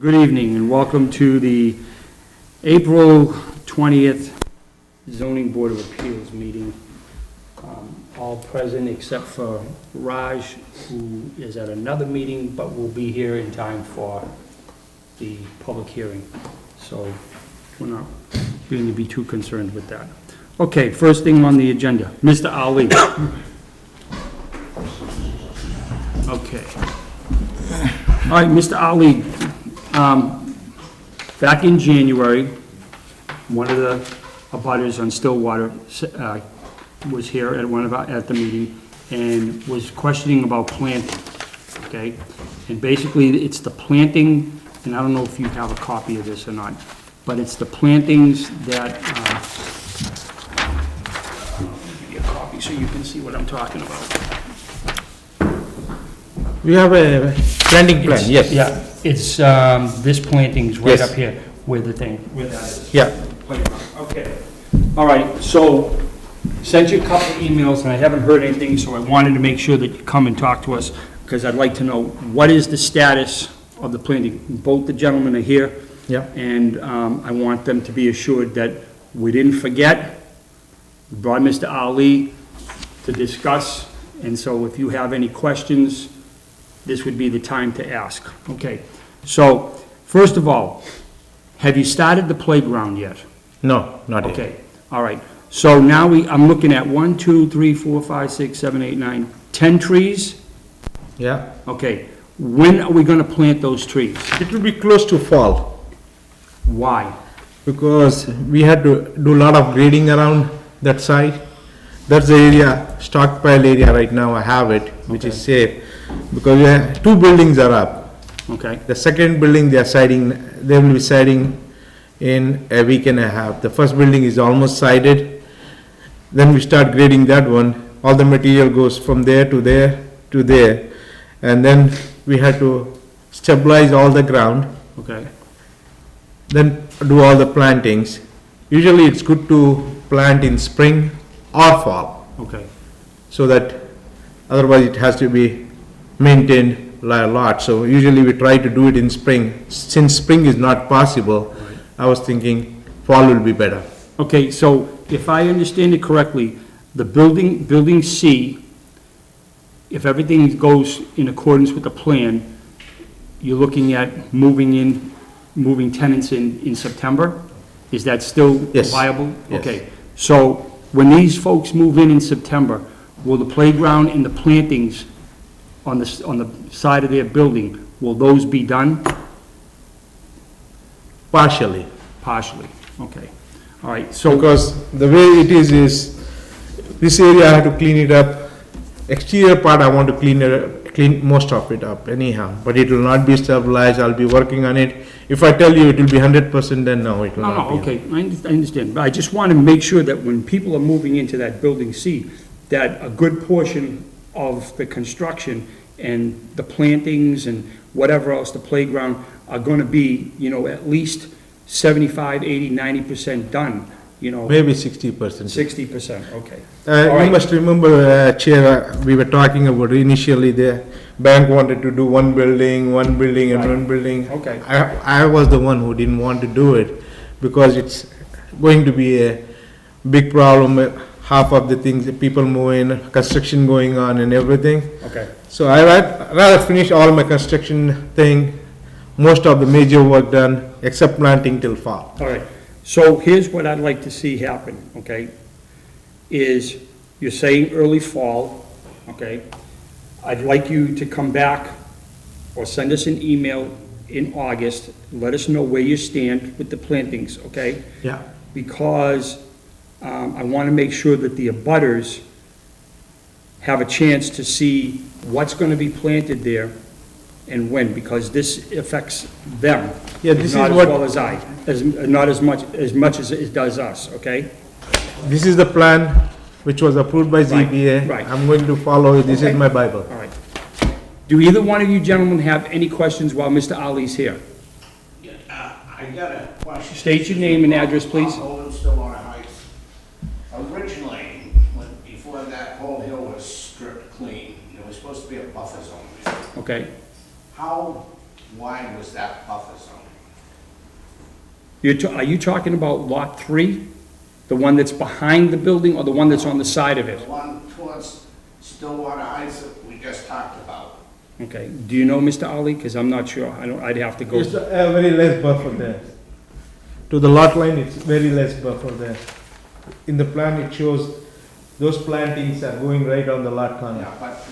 Good evening and welcome to the April 20th Zoning Board of Appeals meeting. All present except for Raj, who is at another meeting, but will be here in time for the public hearing. So we're not going to be too concerned with that. Okay, first thing on the agenda, Mr. Ali. Okay. All right, Mr. Ali, back in January, one of the abutters on Stillwater was here at the meeting and was questioning about planting, okay? And basically, it's the planting, and I don't know if you have a copy of this or not, but it's the plantings that, I'll give you a copy so you can see what I'm talking about. We have a planting plan, yes. Yeah, it's, this planting's right Yes. up here where the thing, where that is. Yeah. Okay. All right, so sent you a couple of emails and I haven't heard anything, so I wanted to make sure that you come and talk to us because I'd like to know what is the status of the planting. Both the gentlemen are here. Yeah. And I want them to be assured that we didn't forget. We brought Mr. Ali to discuss, and so if you have any questions, this would be the time to ask. Okay, so first of all, have you started the playground yet? No, not yet. Okay, all right. So now I'm looking at 1, 2, 3, 4, 5, 6, 7, 8, 9, 10 trees? Yeah. Okay, when are we gonna plant those trees? It will be close to fall Why? because we had to do a lot of grading around that site. That's the area, stockpile area right now, I have it, which is safe. Because two buildings are up. Okay, The second building, they will be siding in a week and a half. The first building is almost sided. Then we start grading that one. All the material goes from there to there to there. And then we had to stabilize all the ground, okay, then do all the plantings. Usually it's good to plant in spring or fall, okay. so that otherwise it has to be maintained a lot. So usually we try to do it in spring. Since spring is not possible, I was thinking fall will be better. Okay, so if I understand it correctly, the building C, if everything goes in accordance with the plan, you're looking at moving tenants in September? Is that still Yes. viable? Yes. Okay, so when these folks move in September, will the playground and the plantings on the side of their building, will those be done? Partially. Partially, okay. All right, so, Because the way it is this area I have to clean it up. Exterior part I want to clean most of it up anyhow, but it will not be stabilized. I'll be working on it. If I tell you it will be 100%, then no, it will not be. okay, I understand, but I just want to make sure that when people are moving into that building C, that a good portion of the construction and the plantings and whatever else, the playground, are going to be, at least 75, 80, 90% done, Maybe 60%. 60%, okay. All right. You must remember, Chair, we were talking about initially the bank wanted to do one building and Right. one building. Okay. I was the one who didn't want to do it because it's going to be a big problem. Half of the things, the people moving, construction going on and everything. Okay, So I rather finish all my construction thing, most of the major work done, except planting till fall. all right. So here's what I'd like to see happen, okay? Is you're saying early fall, okay? I'd like you to come back or send us an email in August, let us know where you stand with the plantings, okay? Yeah. Because I want to make sure that the abutters have a chance to see what's going to be planted there and when, because this affects them. Yeah, this is Not as what- well as not as much as it does us, okay? This is the plan which was approved by ZBA. right. I'm going to follow it. This Okay. is my Bible. All right. Do either one of you gentlemen have any questions while Mr. Ali's here? Yeah, I got a question. State your name and address, please. Boylston, Stillwater Heights. Originally, before that whole hill was stripped clean, there was supposed to be a buffer zone there. Okay, How wide was that buffer zone? Are you talking about lot 3? The one that's behind the building or the one that's on the side of it? The one towards Stillwater Heights that we just talked about. Okay, do you know, Mr. Ali? Because I'm not sure, I'd have to go. It's a very less buffer there. To the lot line, it's very less buffer there. In the plan, it shows those plantings are going right on the lot corner. Yeah, but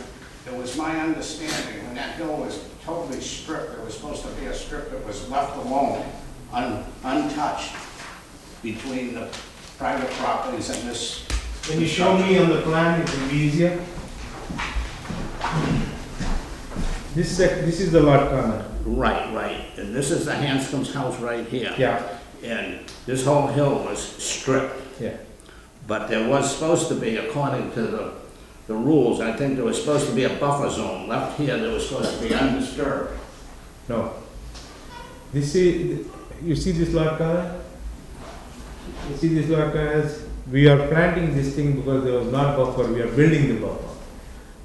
it was my understanding, when that hill was totally stripped, there was supposed to be a strip that was left alone, untouched, between the private properties and this. Can you show me on the plan, it will be easier? This is the lot corner. Right, and this is the Hanscom's house right here. Yeah. And this whole hill was stripped. Yeah. But there was supposed to be, according to the rules, I think there was supposed to be a buffer zone left here that was supposed to be undisturbed. No. You see this lot corner? You see this lot corner? We are planting this thing because there was not buffer, we are building the buffer.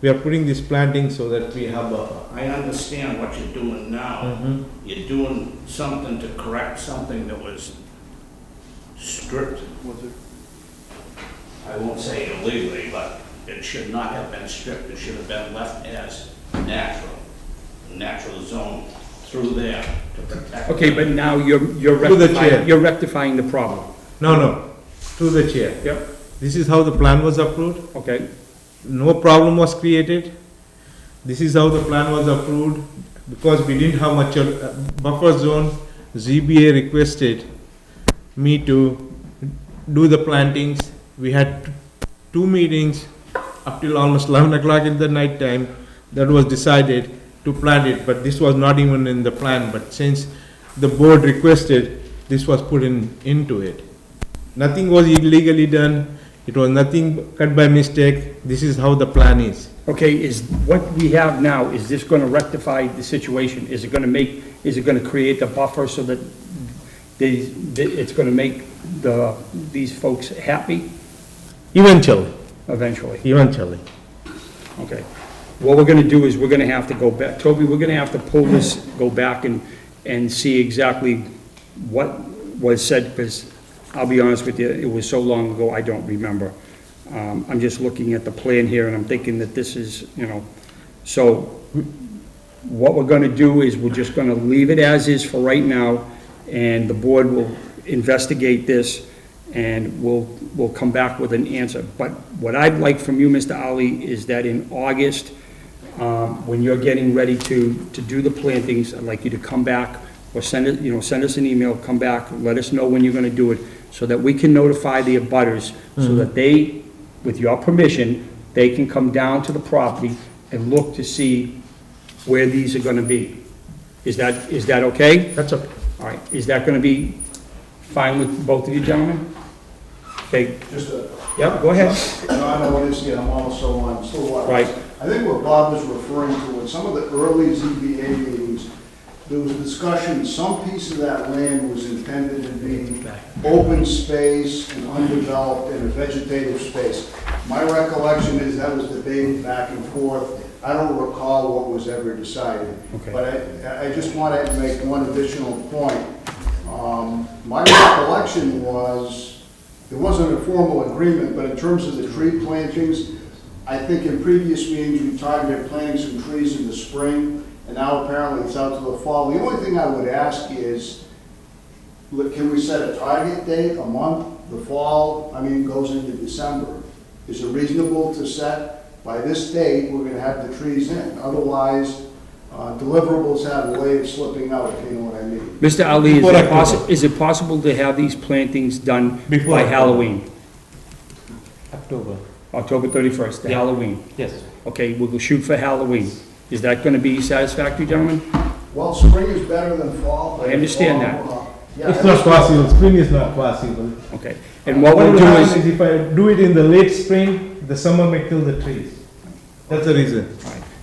We are putting this planting so that we have buffer. I understand what you're doing now. You're doing something to correct something that was stripped. I won't say illegally, but it should not have been stripped. It should have been left as natural zone through there to protect. Okay, but now you're Through the chair. rectifying the problem. No, through the chair. Yep. This is how the plan was approved. Okay, No problem was created. This is how the plan was approved. Because we didn't have much buffer zone, ZBA requested me to do the plantings. We had 2 meetings up till almost 11 o'clock in the night time. That was decided to plant it, but this was not even in the plan. But since the board requested, this was put into it. Nothing was illegally done. It was nothing cut by mistake. This is how the plan is. okay, is what we have now, is this gonna rectify the situation? Is it gonna create the buffer so that it's gonna make these folks happy Eventually. eventually? Okay. What we're gonna do is we're gonna have to go back, Toby, we're gonna have to pull this, go back and see exactly what was said, because I'll be honest with you, it was so long ago, I don't remember. I'm just looking at the plan here and I'm thinking that this is, so what we're gonna do is we're just gonna leave it as is for right now, and the board will investigate this and we'll come back with an answer. But what I'd like from you, Mr. Ali, is that in August, when you're getting ready to do the plantings, I'd like you to come back or send us an email, come back, let us know when you're gonna do it, so that we can notify the abutters, so that they, with your permission, they can come down to the property and look to see where these are gonna be. Is that okay? That's okay. All right, is that gonna be fine with both of you gentlemen? Okay, Just a, yep, go ahead. I know what it is, yeah, I'm also on Stillwater. Right. I think what Bob is referring to, in some of the early ZBA meetings, there was a discussion, some piece of that land was intended to be open space and undeveloped and a vegetative space. My recollection is that was debated back and forth. I don't recall what was ever decided. Okay. But I just wanted to make one additional point. My recollection was, there wasn't a formal agreement, but in terms of the tree plantings, I think in previous meetings, we targeted planting some trees in the spring, and now apparently it's out to the fall. The only thing I would ask is, can we set a target date, a month? The fall, goes into December. Is it reasonable to set, by this date, we're gonna have the trees in? Otherwise, deliverables have a way of slipping out, if you know what I mean. Mr. Ali, Before October. is it possible to have these plantings done Before by October. Halloween? October. October 31st, the Halloween? Yes. Okay, we'll shoot for Halloween. Is that gonna be satisfactory, gentlemen? Well, spring is better than fall. I understand that. Yeah, It's not possible, spring is not possible. Okay, and what we'll will do happen is, if I do it in the late spring, the summer may kill the trees. That's the reason.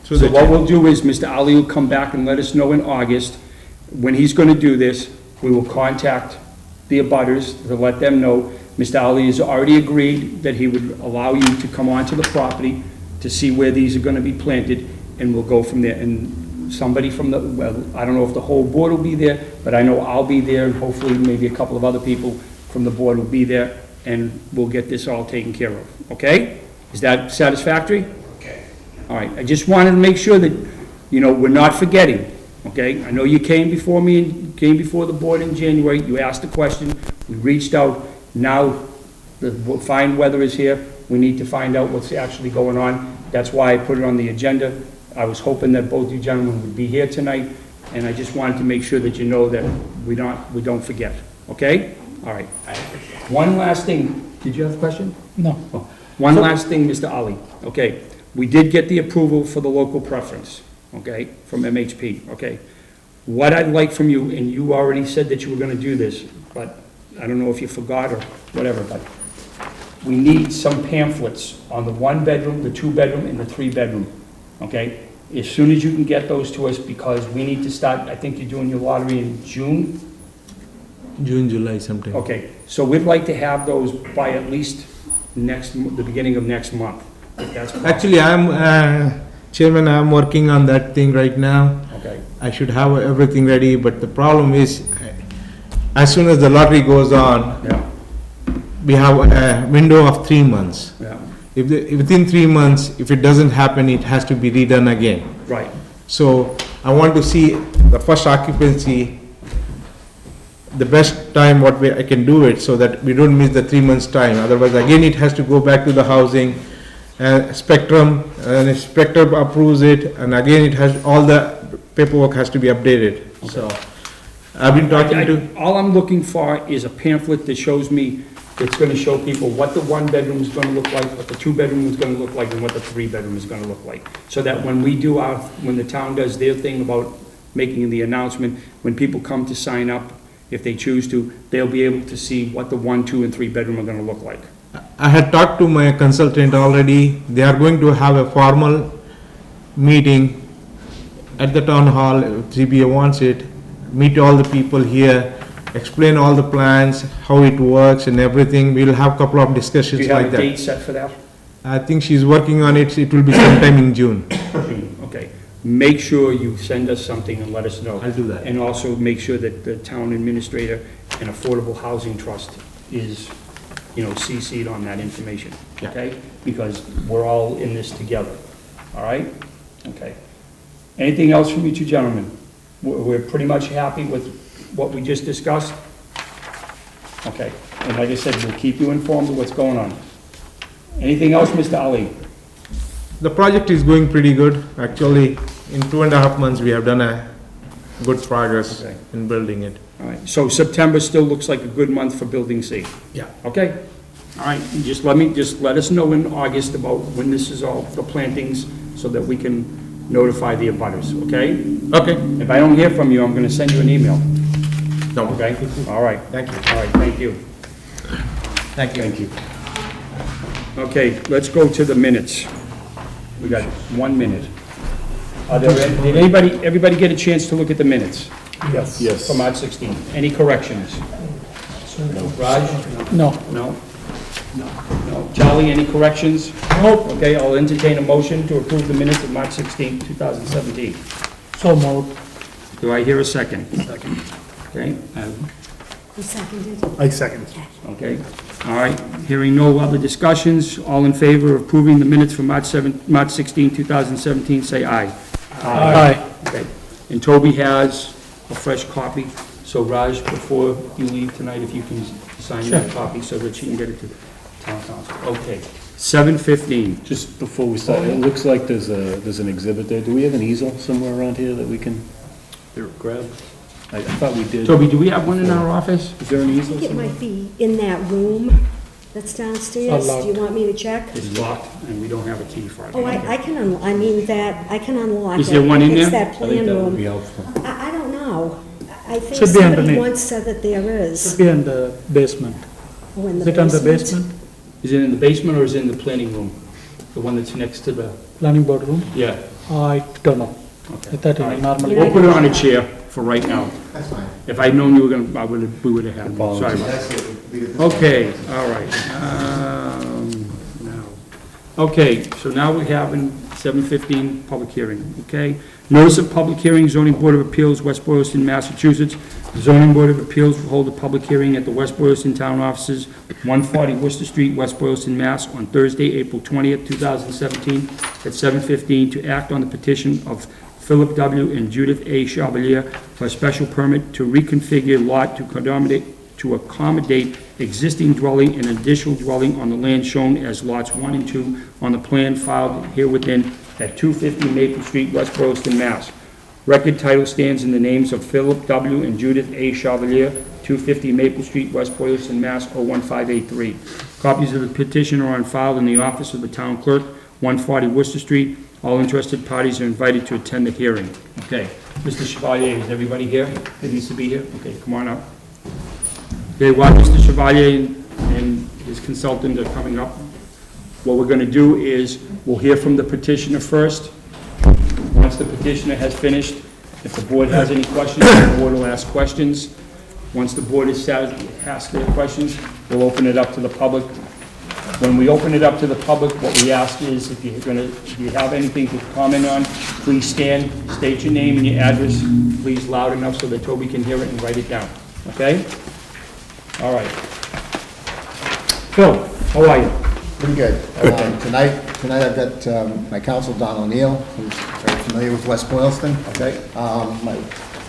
Through so the what chair. we'll do is, Mr. Ali will come back and let us know in August. When he's gonna do this, we will contact the abutters to let them know. Mr. Ali has already agreed that he would allow you to come onto the property to see where these are gonna be planted, and we'll go from there. And somebody from the, well, I don't know if the whole board will be there, but I know I'll be there, and hopefully maybe a couple of other people from the board will be there, and we'll get this all taken care of, okay? Is that satisfactory? Okay. All right, I just wanted to make sure that, you know, we're not forgetting, okay? I know you came before me, and came before the board in January, you asked a question, we reached out, now the fine weather is here, we need to find out what's actually going on. That's why I put it on the agenda. I was hoping that both you gentlemen would be here tonight, and I just wanted to make sure that you know that we don't forget, okay? All right. One last thing, did you have a question? No. Oh, one last thing, Mr. Ali, okay? We did get the approval for the local preference, okay, from MHP, okay? What I'd like from you, and you already said that you were gonna do this, but I don't know if you forgot or whatever, but we need some pamphlets on the 1-bedroom, the 2-bedroom, and the 3-bedroom, okay? As soon as you can get those to us, because we need to start, I think you're doing your lottery in June? June, July sometime. Okay, so we'd like to have those by at least the beginning of next month, if that's possible. Actually, Chairman, I'm working on that thing right now. Okay, I should have everything ready, but the problem is, as soon as the lottery goes on, yeah, we have a window of 3 months. yeah, If within 3 months, if it doesn't happen, it has to be redone again. right, So I want to see the first occupancy, the best time what way I can do it, so that we don't miss the 3 months' time. Otherwise, again, it has to go back to the housing, Spectrum, and if Spectrum approves it, and again, it has, all the paperwork has to be updated. So I've been talking to, all I'm looking for is a pamphlet that shows me, that's gonna show people what the 1-bedroom is gonna look like, what the 2-bedroom is gonna look like, and what the 3-bedroom is gonna look like. So that when we do when the town does their thing about making the announcement, when people come to sign up, if they choose to, they'll be able to see what the 1, 2, and 3-bedroom are gonna look like. I had talked to my consultant already. They are going to have a formal meeting at the town hall, if ZBA wants it, meet all the people here, explain all the plans, how it works and everything. We'll have a couple of Do discussions you have like a that. date set for that? I think she's working on it. It will be sometime in June. Okay, make sure you send us something and let us know. I'll do that. And also make sure that the town administrator and Affordable Housing Trust is, you know, CC'd on that information, Yeah. okay? Because we're all in this together, all right? Okay. Anything else from you two gentlemen? We're pretty much happy with what we just discussed? Okay, and like I said, we'll keep you informed of what's going on. Anything else, Mr. Ali? The project is going pretty good. Actually, in 2.5 months, we have done a good progress Okay. in building it. All right, so September still looks like a good month for Building C? Yeah. Okay, all right, just let us know in August about when this is all, the plantings, so that we can notify the abutters, okay? Okay. If I don't hear from you, I'm gonna send you an email, No. okay? All right, Thank you. all right, thank you. Thank you. Thank you. Okay, let's go to the minutes. We got 1 minute. Did everybody get a chance to look at the minutes Yes. from March 16th? Any corrections? Raj? No. No? No. Charlie, any corrections? Nope. Okay, I'll entertain a motion to approve the minutes of March 16th, 2017. So moved. Do I hear a second? Second. Okay, Who seconded? I second. okay, all right, hearing no other discussions, all in favor of approving the minutes for March 16, 2017, say aye. Aye. Okay, and Toby has a fresh copy, so Raj, before you leave tonight, if you can sign that copy so that she can get it to town council. Okay, 7:15. Just before we start, it looks like there's an exhibit there. Do we have an easel somewhere around here that we can grab? I thought we did. Toby, do we have one in our office? Is there an I easel think it somewhere? might be in that room that's downstairs. Unlocked. Do you want me to check? It's locked, and we don't have a key for it. Oh, I can, I can unlock it. Is there one in It's there? that I think plan that would be room. helpful. I don't know. I think Should be somebody underneath. once said that there is. Should be in the basement. Oh, in Is it on the basement? basement? Is it in the basement or is it in the planning room? The one that's next to the, Planning board room? yeah, I don't know. I okay. thought All it right. normally. We'll put it on a chair for right now. That's fine. If I'd known you were gonna, we would have had it. Sorry about that. Okay, all right. Now, okay, so now we're having 7:15 public hearing, okay? Notice of public hearing, zoning board of appeals, West Boylston, Massachusetts. The zoning board of appeals will hold a public hearing at the West Boylston Town Offices, 140 Worcester Street, West Boylston, Mass. on Thursday, April 20th, 2017, at 7:15 to act on the petition of Philip W. and Judith A. Chevalier for a special permit to reconfigure lot to accommodate existing dwelling and additional dwelling on the land shown as lots 1 and 2 on the plan filed herewithin at 250 Maple Street, West Boylston, Mass. Record title stands in the names of Philip W. and Judith A. Chevalier, 250 Maple Street, West Boylston, Mass. 01583. Copies of the petition are on file in the office of the town clerk, 140 Worcester Street. All interested parties are invited to attend the hearing. Okay, Mr. Chevalier, is everybody here that needs to be here? Okay, come on up. Okay, while Mr. Chevalier and his consultant are coming up, what we're gonna do is, we'll hear from the petitioner first. Once the petitioner has finished, if the board has any questions, the board will ask questions. Once the board is asked their questions, we'll open it up to the public. When we open it up to the public, what we ask is, if you have anything to comment on, please stand, state your name and your address, please loud enough so that Toby can hear it and write it down, okay? All right. Phil, how are you? Pretty good. Tonight I've got my counsel, Don O'Neill, who's very familiar with West Boylston. Okay. My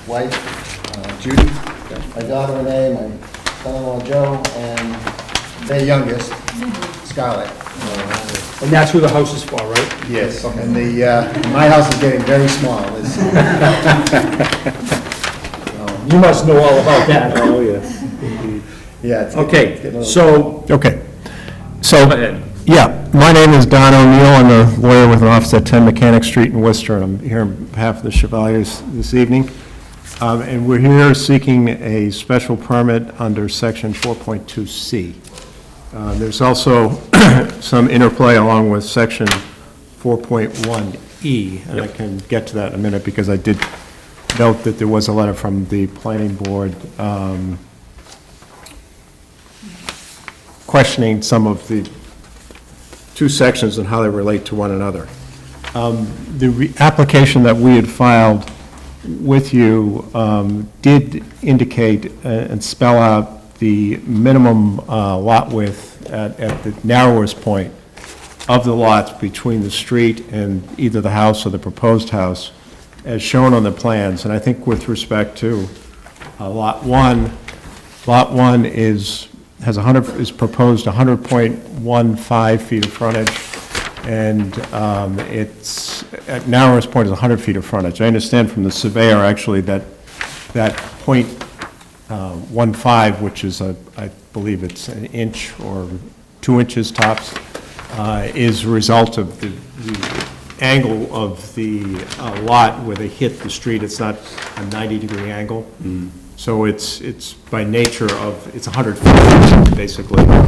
wife, Judy, my daughter Renee, my son-in-law Joe, and their youngest, Scarlett. And that's who the house is for, right? Yes. And my house is getting very small. You must know all about that. Oh, yes. Yeah. It's Okay, getting a little- so, Okay, so, go ahead. yeah, my name is Don O'Neill, I'm a lawyer with an office at 10 Mechanic Street in Worcester, and I'm here on behalf of the Chevaliers this evening. And we're here seeking a special permit under section 4.2C. There's also some interplay along with section 4.1E, and I can get to that in a minute, because I did note that there was a letter from the planning board questioning some of the two sections and how they relate to one another. The application that we had filed with you did indicate and spell out the minimum lot width at the narrowest point of the lots between the street and either the house or the proposed house, as shown on the plans. And I think with respect to Lot 1 is proposed 100.15 feet of frontage, and its at narrowest point is 100 feet of frontage. I understand from the surveyor, actually, that point 1.5, which is I believe it's an inch or 2 inches tops, is a result of the angle of the lot where they hit the street. It's not a 90-degree angle. So it's by nature of, it's 100 feet, basically, by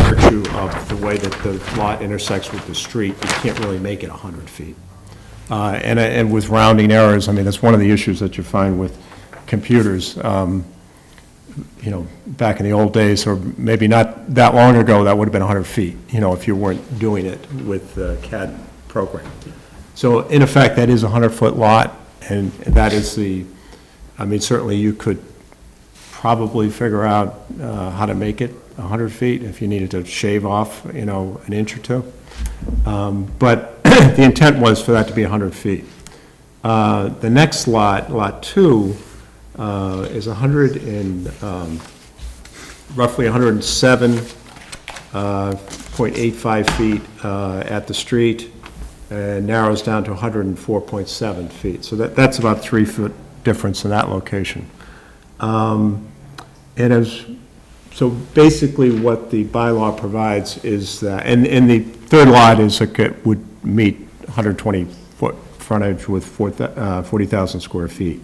virtue of the way that the lot intersects with the street. You can't really make it 100 feet. And with rounding errors, I mean, that's one of the issues that you find with computers. You know, back in the old days, or maybe not that long ago, that would have been 100 feet, you know, if you weren't doing it with the CAD program. So in effect, that is a 100-foot lot, and that is the, I mean, certainly you could probably figure out how to make it 100 feet if you needed to shave off, you know, an inch or two. But the intent was for that to be 100 feet. The next lot, Lot 2, is roughly 107.85 feet at the street, and narrows down to 104.7 feet. So that's about 3-foot difference in that location. So basically what the bylaw provides is that, and the third lot would meet 120-foot frontage with 40,000 square feet.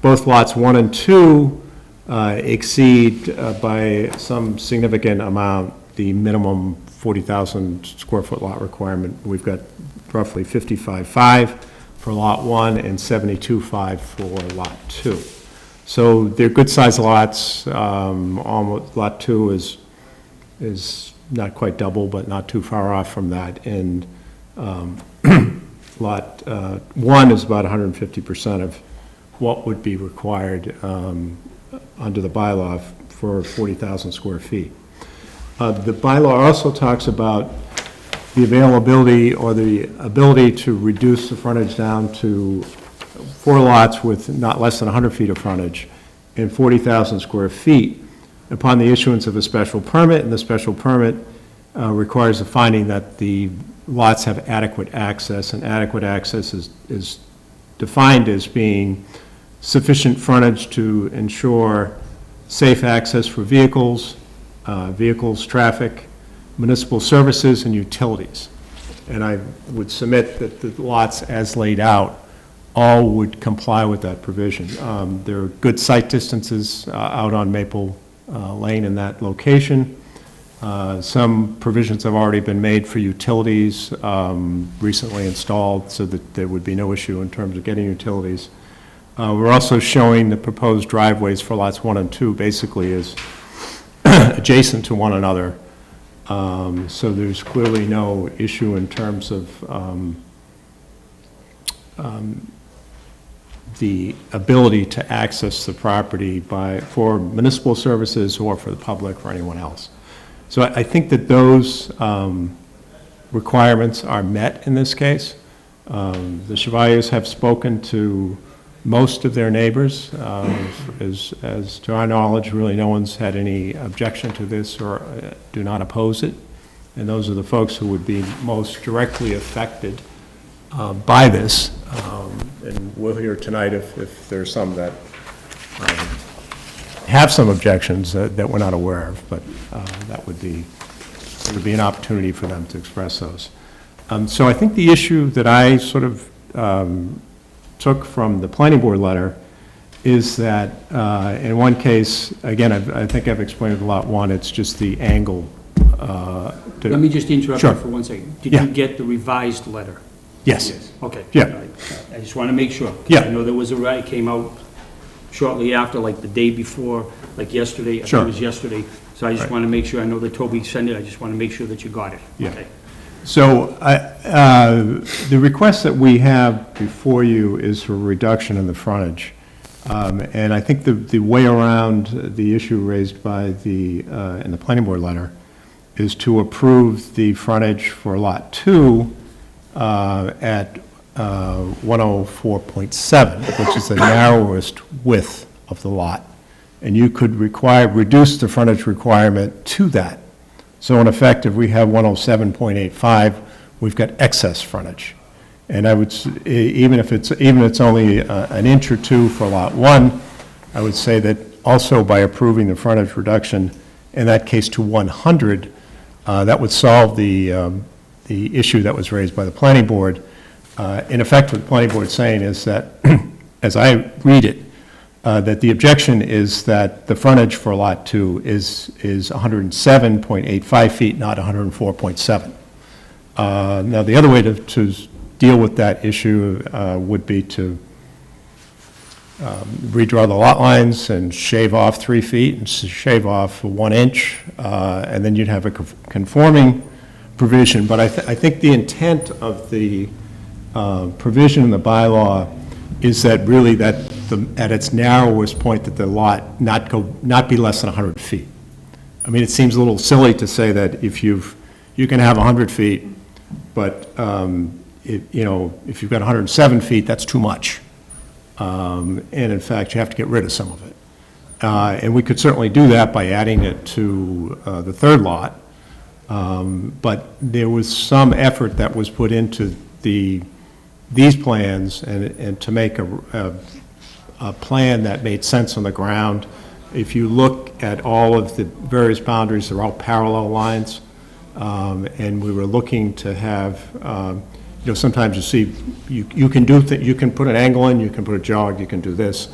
Both lots 1 and 2 exceed by some significant amount the minimum 40,000 square foot lot requirement. We've got roughly 55.5 for Lot 1 and 72.5 for Lot 2. So they're good-sized lots. Almost Lot 2 is not quite double, but not too far off from that. And lot 1 is about 150% of what would be required under the bylaw for 40,000 square feet. The bylaw also talks about the availability or the ability to reduce the frontage down to 4 lots with not less than 100 feet of frontage and 40,000 square feet upon the issuance of a special permit, and the special permit requires a finding that the lots have adequate access, and adequate access is defined as being sufficient frontage to ensure safe access for vehicles, traffic, municipal services, and utilities. And I would submit that the lots as laid out all would comply with that provision. There are good site distances out on Maple Lane in that location. Some provisions have already been made for utilities, recently installed, so that there would be no issue in terms of getting utilities. We're also showing the proposed driveways for lots 1 and 2 basically is adjacent to one another. So there's clearly no issue in terms of the ability to access the property for municipal services or for the public or anyone else. So I think that those requirements are met in this case. The Chevaliers have spoken to most of their neighbors. As to our knowledge, really no one's had any objection to this or do not oppose it. And those are the folks who would be most directly affected by this. And we'll hear tonight if there's some that have some objections that we're not aware of, but that would be an opportunity for them to express those. So I think the issue that I sort of took from the planning board letter is that in one case, again, I think I've explained it a lot. One, it's just the angle. Let me just interrupt Sure. you for 1 second. Did Yeah. you get the revised letter? Yes. Okay. Yeah. All right. I just want to make sure. 'Cause Yeah. I know there was it came out shortly after, like the day before, like yesterday. I think Sure. it was yesterday. So I just Right. want to make sure, I know that Toby sent it, I just want to make sure that you got it. Yeah. Okay. So the request that we have before you is for a reduction in the frontage. And I think the way around the issue raised by in the planning board letter is to approve the frontage for Lot 2 at 104.7, which is the narrowest width of the lot. And you could reduce the frontage requirement to that. So in effect, if we have 107.85, we've got excess frontage. And I would, even if it's only an inch or two for Lot 1, I would say that also by approving the frontage reduction, in that case to 100, that would solve the issue that was raised by the planning board. In effect, what the planning board is saying is that, as I read it, that the objection is that the frontage for Lot 2 is 107.85 feet, not 104.7. Now, the other way to deal with that issue would be to redraw the lot lines and shave off 3 feet and shave off 1 inch, and then you'd have a conforming provision. But I think the intent of the provision in the bylaw is that really that at its narrowest point that the lot not be less than 100 feet. I mean, it seems a little silly to say that if you can have 100 feet, but if you've got 107 feet, that's too much. And in fact, you have to get rid of some of it. And we could certainly do that by adding it to the third lot. But there was some effort that was put into these plans and to make a plan that made sense on the ground. If you look at all of the various boundaries, they're all parallel lines. And we were looking to have, sometimes you see, you can you can put an angle in, you can put a jog, you can do this.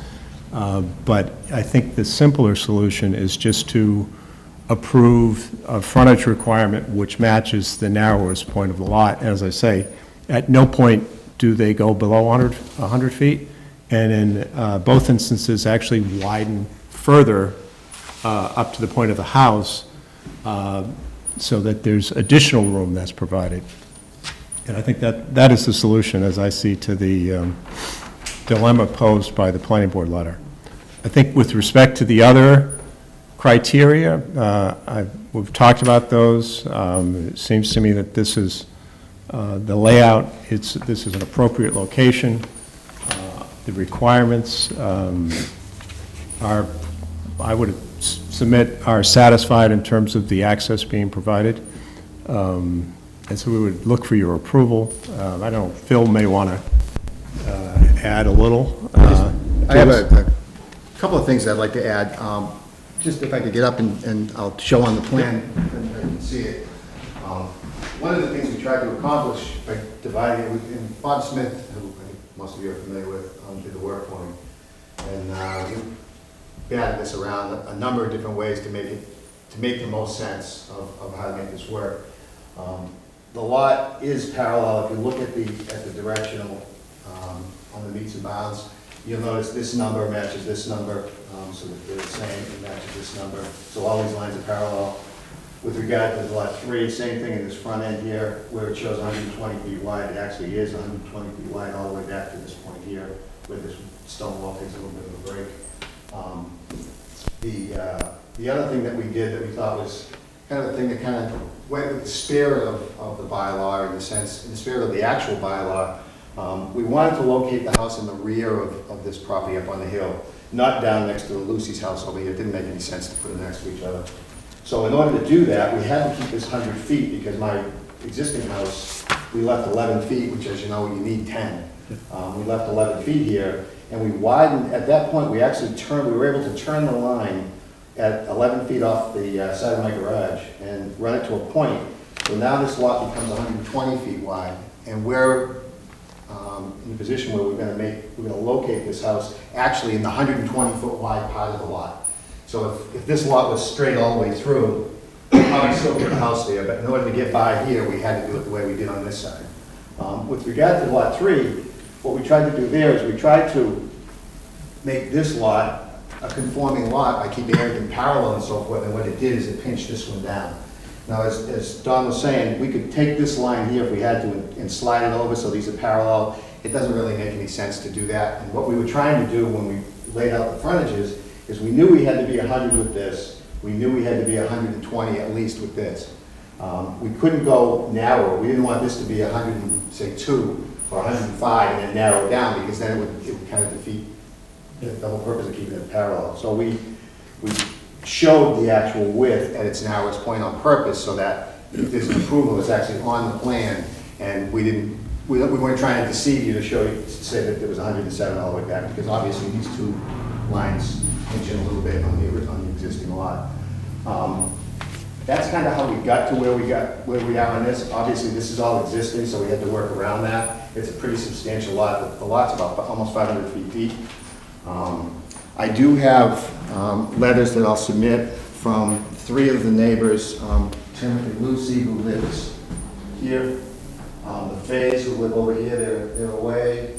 But I think the simpler solution is just to approve a frontage requirement which matches the narrowest point of the lot. And as I say, at no point do they go below 100 feet. And in both instances, actually widen further up to the point of the house so that there's additional room that's provided. And I think that is the solution, as I see, to the dilemma posed by the planning board letter. I think with respect to the other criteria, we've talked about those. It seems to me that this is, the layout, this is an appropriate location. The requirements are, I would submit, are satisfied in terms of the access being provided. And so we would look for your approval. I don't know, Phil may want to add a little. I have a couple of things I'd like to add. Just if I could get up and I'll show on the plan, and I can see it. One of the things we tried to accomplish by dividing it, and Bob Smith, who I think most of you are familiar with, did the work for me. And we batted this around a number of different ways to make the most sense of how to make this work. The lot is parallel. If you look at the directional on the meets and bounds, you'll notice this number matches this number, so that they're the same, it matches this number. So all these lines are parallel. With regard to lot 3, same thing in this front end here, where it shows 120 feet wide, it actually is 120 feet wide all the way back to this point here, where this stone wall takes a little bit of a break. The other thing that we did that we thought was kind of a thing that kind of went with the spirit of the bylaw, in the spirit of the actual bylaw. We wanted to locate the house in the rear of this property up on the hill, not down next to Lucy's house over here. It didn't make any sense to put it next to each other. So in order to do that, we had to keep this 100 feet because my existing house, we left 11 feet, which, as you know, you need 10. We left 11 feet here, and we widened. At that point, we actually we were able to turn the line at 11 feet off the side of my garage and run it to a point. So now this lot becomes 120 feet wide, and we're in a position where we're going to locate this house actually in the 120-foot wide part of the lot. So if this lot was straight all the way through, I would still put the house there, but in order to get by here, we had to do it the way we did on this side. With regard to lot 3, what we tried to do there is we tried to make this lot a conforming lot by keeping everything parallel and so forth, and what it did is it pinched this one down. Now, as Don was saying, we could take this line here if we had to and slide it over so these are parallel. It doesn't really make any sense to do that. And what we were trying to do when we laid out the frontages is we knew we had to be 100 with this. We knew we had to be 120 at least with this. We couldn't go narrower. We didn't want this to be 102 or 105 and then narrow it down, because then it would kind of defeat the whole purpose of keeping it parallel. So we showed the actual width at its narrowest point on purpose so that if there's an approval, it's actually on the plan, and we weren't trying to deceive you to say that there was 107 all the way back, because obviously these two lines pinch in a little bit on the existing lot. That's kind of how we got to where we are on this. Obviously, this is all existing, so we had to work around that. It's a pretty substantial lot. The lot's about almost 500 feet deep. I do have letters that I'll submit from 3 of the neighbors, Timothy Lucy, who lives here, the Fays, who live over here, they're away,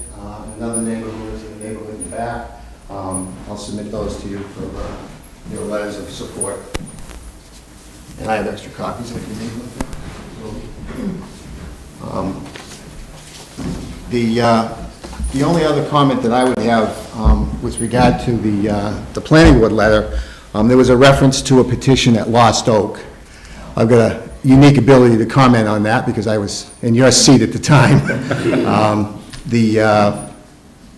another neighbor who lives in the neighborhood in the back. I'll submit those to you for your letters of support. And I have extra copies if you need them. The only other comment that I would have with regard to the planning board letter, there was a reference to a petition at Lost Oak. I've got a unique ability to comment on that because I was in your seat at the time.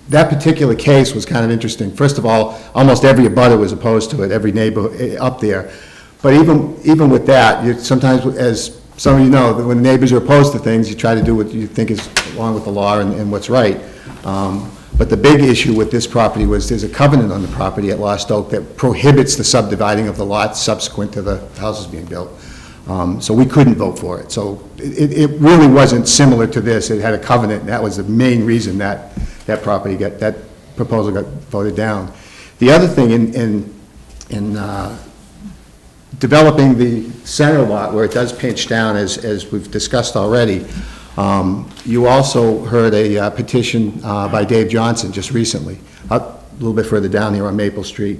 That particular case was kind of interesting. First of all, almost every abutter was opposed to it, every neighbor up there. But even with that, sometimes, as some of you know, when neighbors are opposed to things, you try to do what you think is along with the law and what's right. But the big issue with this property was there's a covenant on the property at Lost Oak that prohibits the subdividing of the lots subsequent to the houses being built. So we couldn't vote for it. So it really wasn't similar to this. It had a covenant, and that was the main reason that that proposal got voted down. The other thing in developing the center lot where it does pinch down, as we've discussed already, you also heard a petition by Dave Johnson just recently, up a little bit further down here on Maple Street.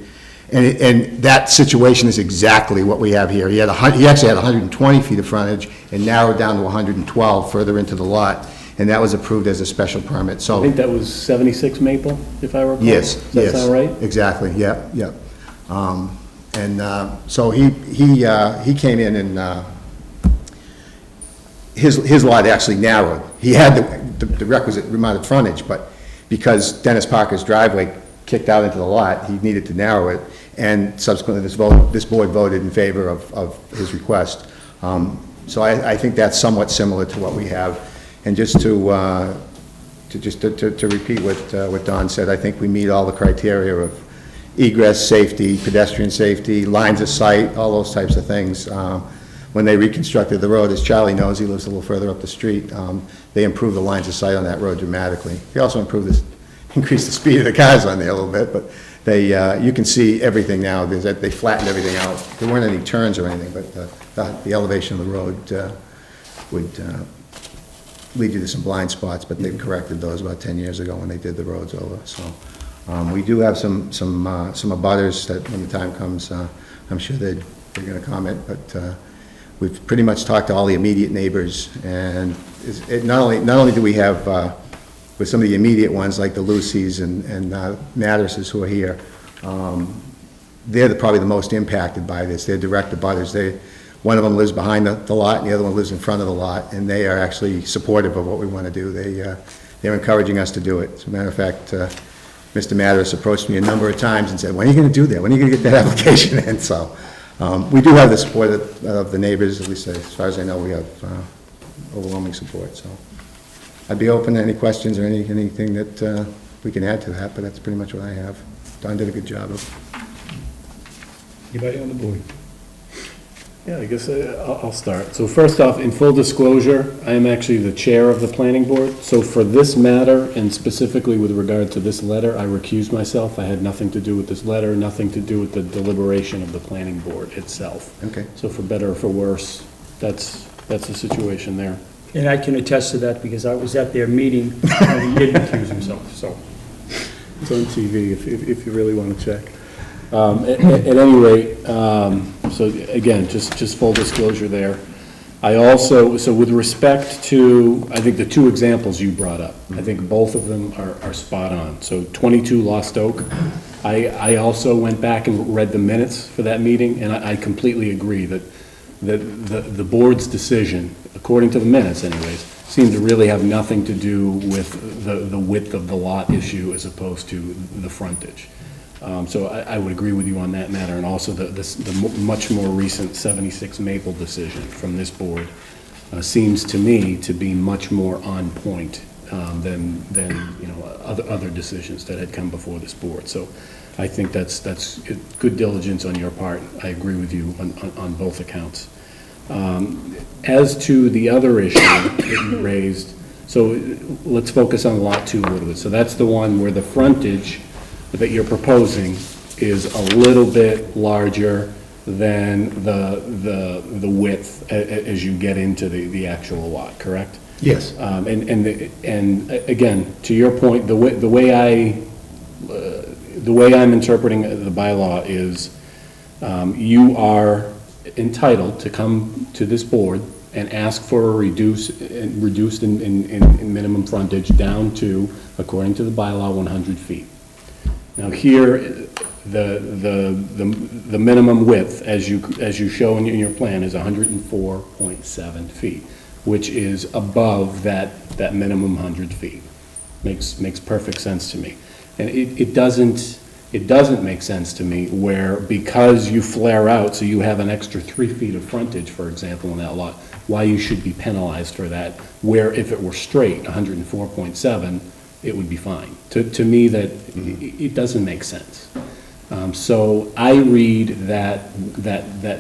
And that situation is exactly what we have here. He actually had 120 feet of frontage and narrowed down to 112 further into the lot, and that was approved as a special permit, I so. think that was 76 Maple, if I recall. Yes, Does that yes. sound right? Exactly, yep, yep. So he came in and, his lot actually narrowed. He had the requisite amount of frontage, but because Dennis Parker's driveway kicked out into the lot, he needed to narrow it, and subsequently this board voted in favor of his request. So I think that's somewhat similar to what we have. And just to repeat what Don said, I think we meet all the criteria of egress, safety, pedestrian safety, lines of sight, all those types of things. When they reconstructed the road, as Charlie knows, he lives a little further up the street, they improved the lines of sight on that road dramatically. They also increased the speed of the cars on there a little bit, but you can see everything now. They flattened everything out. There weren't any turns or anything, but the elevation of the road would lead you to some blind spots, but they've corrected those about 10 years ago when they did the roads over. So we do have some abutters that when the time comes, I'm sure they're going to comment, but we've pretty much talked to all the immediate neighbors, and not only do we have with some of the immediate ones like the Lucys and Matterses who are here, they're probably the most impacted by this. They're direct abutters. One of them lives behind the lot, and the other one lives in front of the lot, and they are actually supportive of what we want to do. They're encouraging us to do it. As a matter of fact, Mr. Matteris approached me a number of times and said, when are you going to do that? When are you going to get that application in? So we do have the support of the neighbors, at least as far as I know, we have overwhelming support. So I'd be open to any questions or anything that we can add to that, but that's pretty much what I have. Don did a good job of. Anybody on the board? Yeah, I guess I'll start. So first off, in full disclosure, I am actually the chair of the planning board. So for this matter, and specifically with regard to this letter, I recused myself. I had nothing to do with this letter, nothing to do with the deliberation of the planning board itself. Okay. So for better or for worse, that's the situation there. And I can attest to that because I was at their meeting and he did recuse himself, so. It's on TV if you really want to check. At any rate, so again, just full disclosure there. I also, so with respect to, I think the two examples you brought up, I think both of them are spot on. So 22 Lost Oak, I also went back and read the minutes for that meeting, and I completely agree that the board's decision, according to the minutes anyways, seemed to really have nothing to do with the width of the lot issue as opposed to the frontage. So I would agree with you on that matter, and also the much more recent 76 Maple decision from this board seems to me to be much more on point than other decisions that had come before this board. So I think that's good diligence on your part. I agree with you on both accounts. As to the other issue that you raised, so let's focus on Lot 2 a little bit. So that's the one where the frontage that you're proposing is a little bit larger than the width as you get into the actual lot, correct? Yes. And again, to your point, the way I'm interpreting the bylaw is you are entitled to come to this board and ask for a reduced in minimum frontage down to, according to the bylaw, 100 feet. Now here, the minimum width, as you show in your plan, is 104.7 feet, which is above that minimum 100 feet. Makes perfect sense to me. And it doesn't make sense to me where, because you flare out, so you have an extra 3 feet of frontage, for example, in that lot, why you should be penalized for that, where if it were straight, 104.7, it would be fine. To me, that it doesn't make sense. So I read that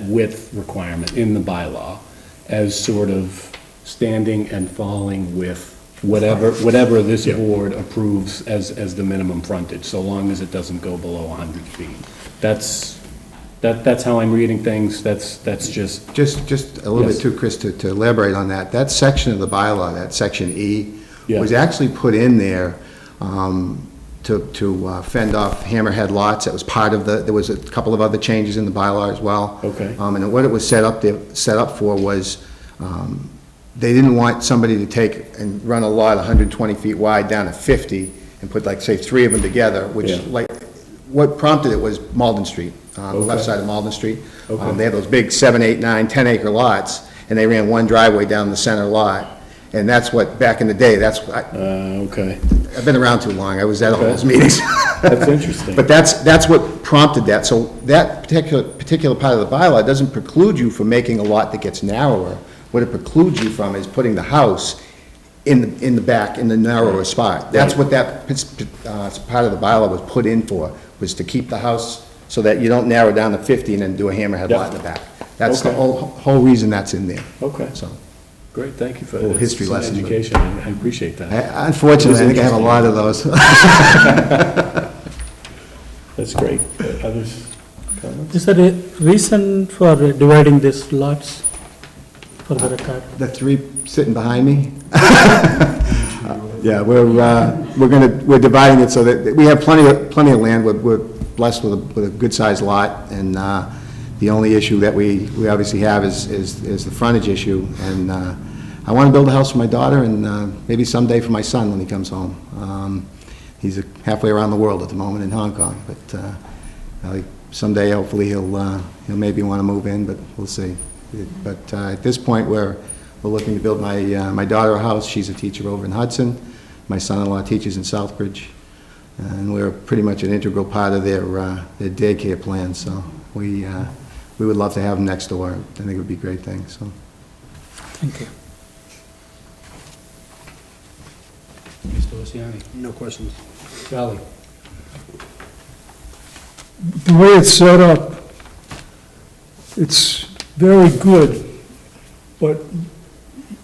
width requirement in the bylaw as sort of standing and falling with whatever this board approves as the minimum frontage, so long as it doesn't go below 100 feet. That's how I'm reading things. That's just a little bit too, Chris, to elaborate on that. That section of the bylaw, that section E, Yeah. was actually put in there fend off hammerhead lots. That was part of there was a couple of other changes in the bylaw as well. Okay. And what it was set up for was, they didn't want somebody to take and run a lot 120 feet wide down to 50 and put like, say, 3 of them together, which Yeah. what prompted it was Malden Street, the left Okay. side of Malden Street. Okay. They had those big 7, 8, 9, 10 acre lots, and they ran one driveway down the center lot. And that's what, back in the day, Okay, I've been around too long, I was at all Okay. those meetings. that's interesting. But that's what prompted that. So that particular part of the bylaw doesn't preclude you from making a lot that gets narrower. What it precludes you from is putting the house in the back, in the narrower spot. That's what that part of the bylaw was put in for, was to keep the house so that you don't narrow down to 50 and then do a hammerhead lot in the back. That's the Okay. whole reason that's in there. Okay, So, great, thank you for Little that. history It's an lesson, but- education, I appreciate that. unfortunately, I think I have a lot of those. That's great. Others comments? Is there a reason for dividing these lots for the record? The 3 sitting behind me? Yeah, we're dividing it so that, we have plenty of land, we're blessed with a good-sized lot, and the only issue that we obviously have is the frontage issue, and I want to build a house for my daughter, and maybe someday for my son when he comes home. He's halfway around the world at the moment in Hong Kong, but someday hopefully he'll maybe want to move in, but we'll see. But at this point, we're looking to build my daughter a house. She's a teacher over in Hudson. My son-in-law teaches in Southbridge, and we're pretty much an integral part of their daycare plan. So we would love to have them next door. I think it would be a great thing. So Thank you. Mr. Luciani? No questions. Charlie? The way it's set up, it's very good, but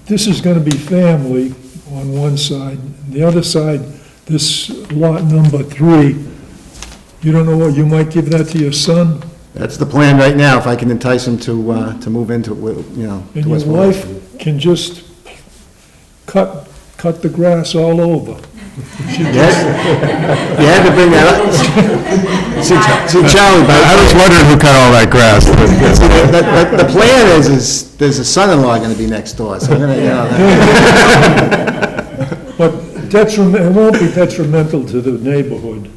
this is gonna be family on one side. The other side, this lot number 3, you don't know what, you might give that to your son? that's the plan right now. If I can entice him to move into, to And your West Boylston. wife can just cut the grass all over. You had to bring that up. See, Charlie, I was wondering who cut all that grass. the plan is there's a son-in-law going to be next door, so I'm going to, But it won't be detrimental to the neighborhood.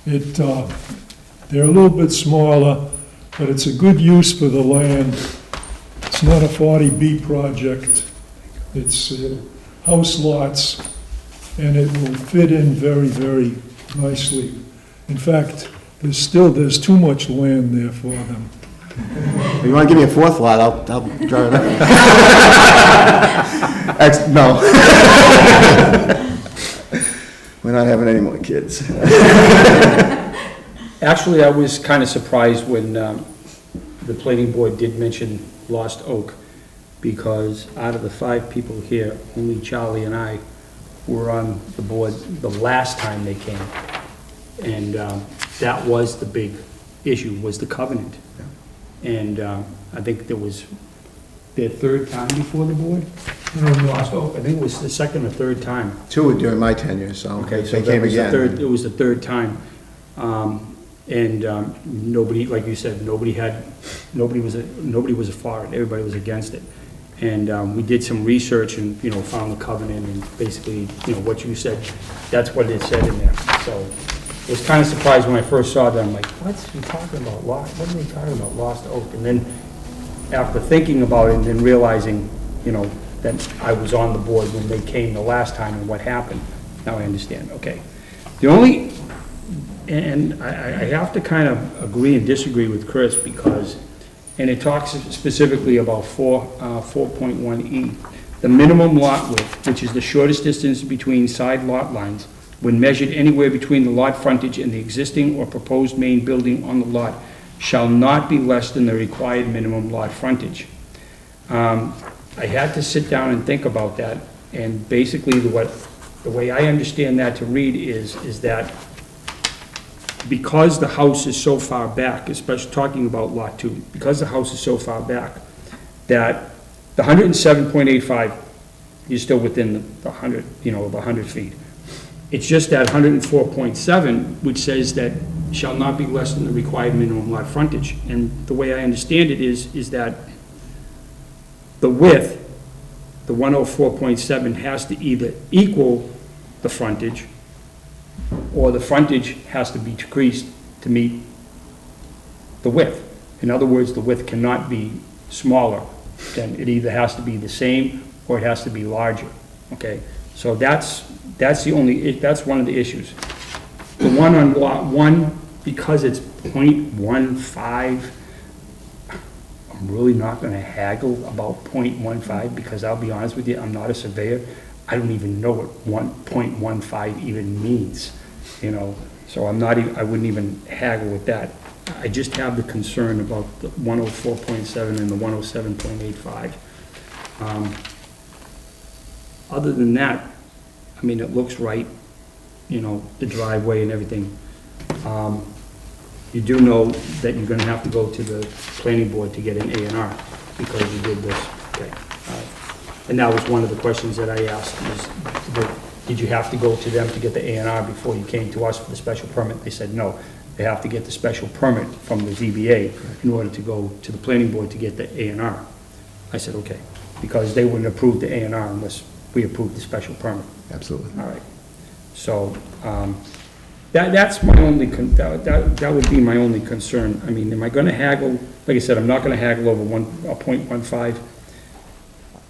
They're a little bit smaller, but it's a good use for the land. It's not a 40B project. It's house lots, and it will fit in very, very nicely. In fact, there's too much land there for them. if you want to give me a 4th lot, I'll draw it up. No. We're not having any more kids. Actually, I was kind of surprised when the planning board did mention Lost Oak, because out of the 5 people here, only Charlie and I were on the board the last time they came. And that was the big issue, was the covenant. And I think there was their 3rd time before the board? Lost Oak, I think it was the 2nd or 3rd time. 2 during my tenure, so Okay, so they that came was the again. third, it was the 3rd time. And nobody, like you said, nobody was for it, everybody was against it. And we did some research and, found the covenant and basically, what you said, that's what it said in there. So I was kind of surprised when I first saw that, I'm like, what's he talking about, what are they talking about, Lost Oak? And then after thinking about it and then realizing, that I was on the board when they came the last time and what happened, now I understand, okay. The only, and I have to kind of agree and disagree with Chris because, and it talks specifically about 4.1E. The minimum lot width, which is the shortest distance between side lot lines, when measured anywhere between the lot frontage and the existing or proposed main building on the lot, shall not be less than the required minimum lot frontage. I had to sit down and think about that, and basically the way I understand that to read is that because the house is so far back, especially talking about Lot 2, because the house is so far back, that the 107.85 is still within the 100, the 100 feet. It's just that 104.7, which says that shall not be less than the required minimum lot frontage. And the way I understand it is that the width, the 104.7 has to either equal the frontage, or the frontage has to be decreased to meet the width. In other words, the width cannot be smaller, then it either has to be the same or it has to be larger, okay? So that's one of the issues. The one on lot 1, because it's .15, I'm really not gonna haggle about .15, because I'll be honest with you, I'm not a surveyor. I don't even know what .15 even means, you know? So I wouldn't even haggle with that. I just have the concern about the 104.7 and the 107.85. Other than that, I mean, it looks right, you know, the driveway and everything. You do know that you're gonna have to go to the planning board to get an A&R because you did this, okay? And that was one of the questions that I asked, is, did you have to go to them to get the A&R before you came to us for the special permit? They said no. They have to get the special permit from the ZBA in order to go to the planning board to get the A&R. I said, okay, because they wouldn't approve the A&R unless we approved the special permit. Absolutely. All right. So, that's my only, that would be my only concern. I mean, am I gonna haggle? Like I said, I'm not gonna haggle over 1.15.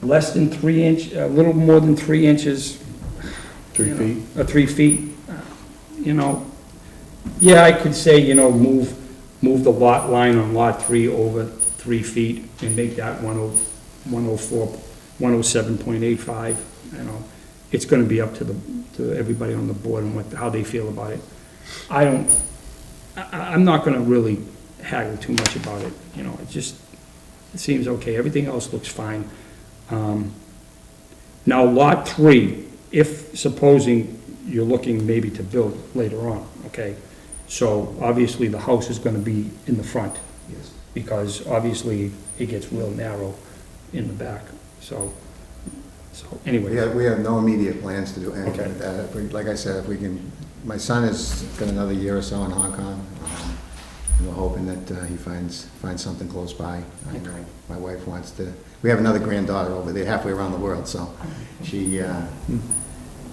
Less than 3 inch, a little more than 3 inches. 3 feet? 3 feet, you know. Yeah, I could say, you know, move the lot line on lot 3 over 3 feet and make that 107.85, you know. It's gonna be up to everybody on the board and how they feel about it. I'm not gonna really haggle too much about it, you know, it seems okay, everything else looks fine. Now, lot 3, if supposing you're looking maybe to build later on, okay? So obviously the house is gonna be in the front. Yes. Because obviously it gets real narrow in the back, so anyway. We have no immediate plans to do anything Okay. with that. If we- Like I said, if we can, my son has got another year or so in Hong Kong. We're hoping that he finds something close by. I know my wife wants to, we have another granddaughter over there halfway around the world, so she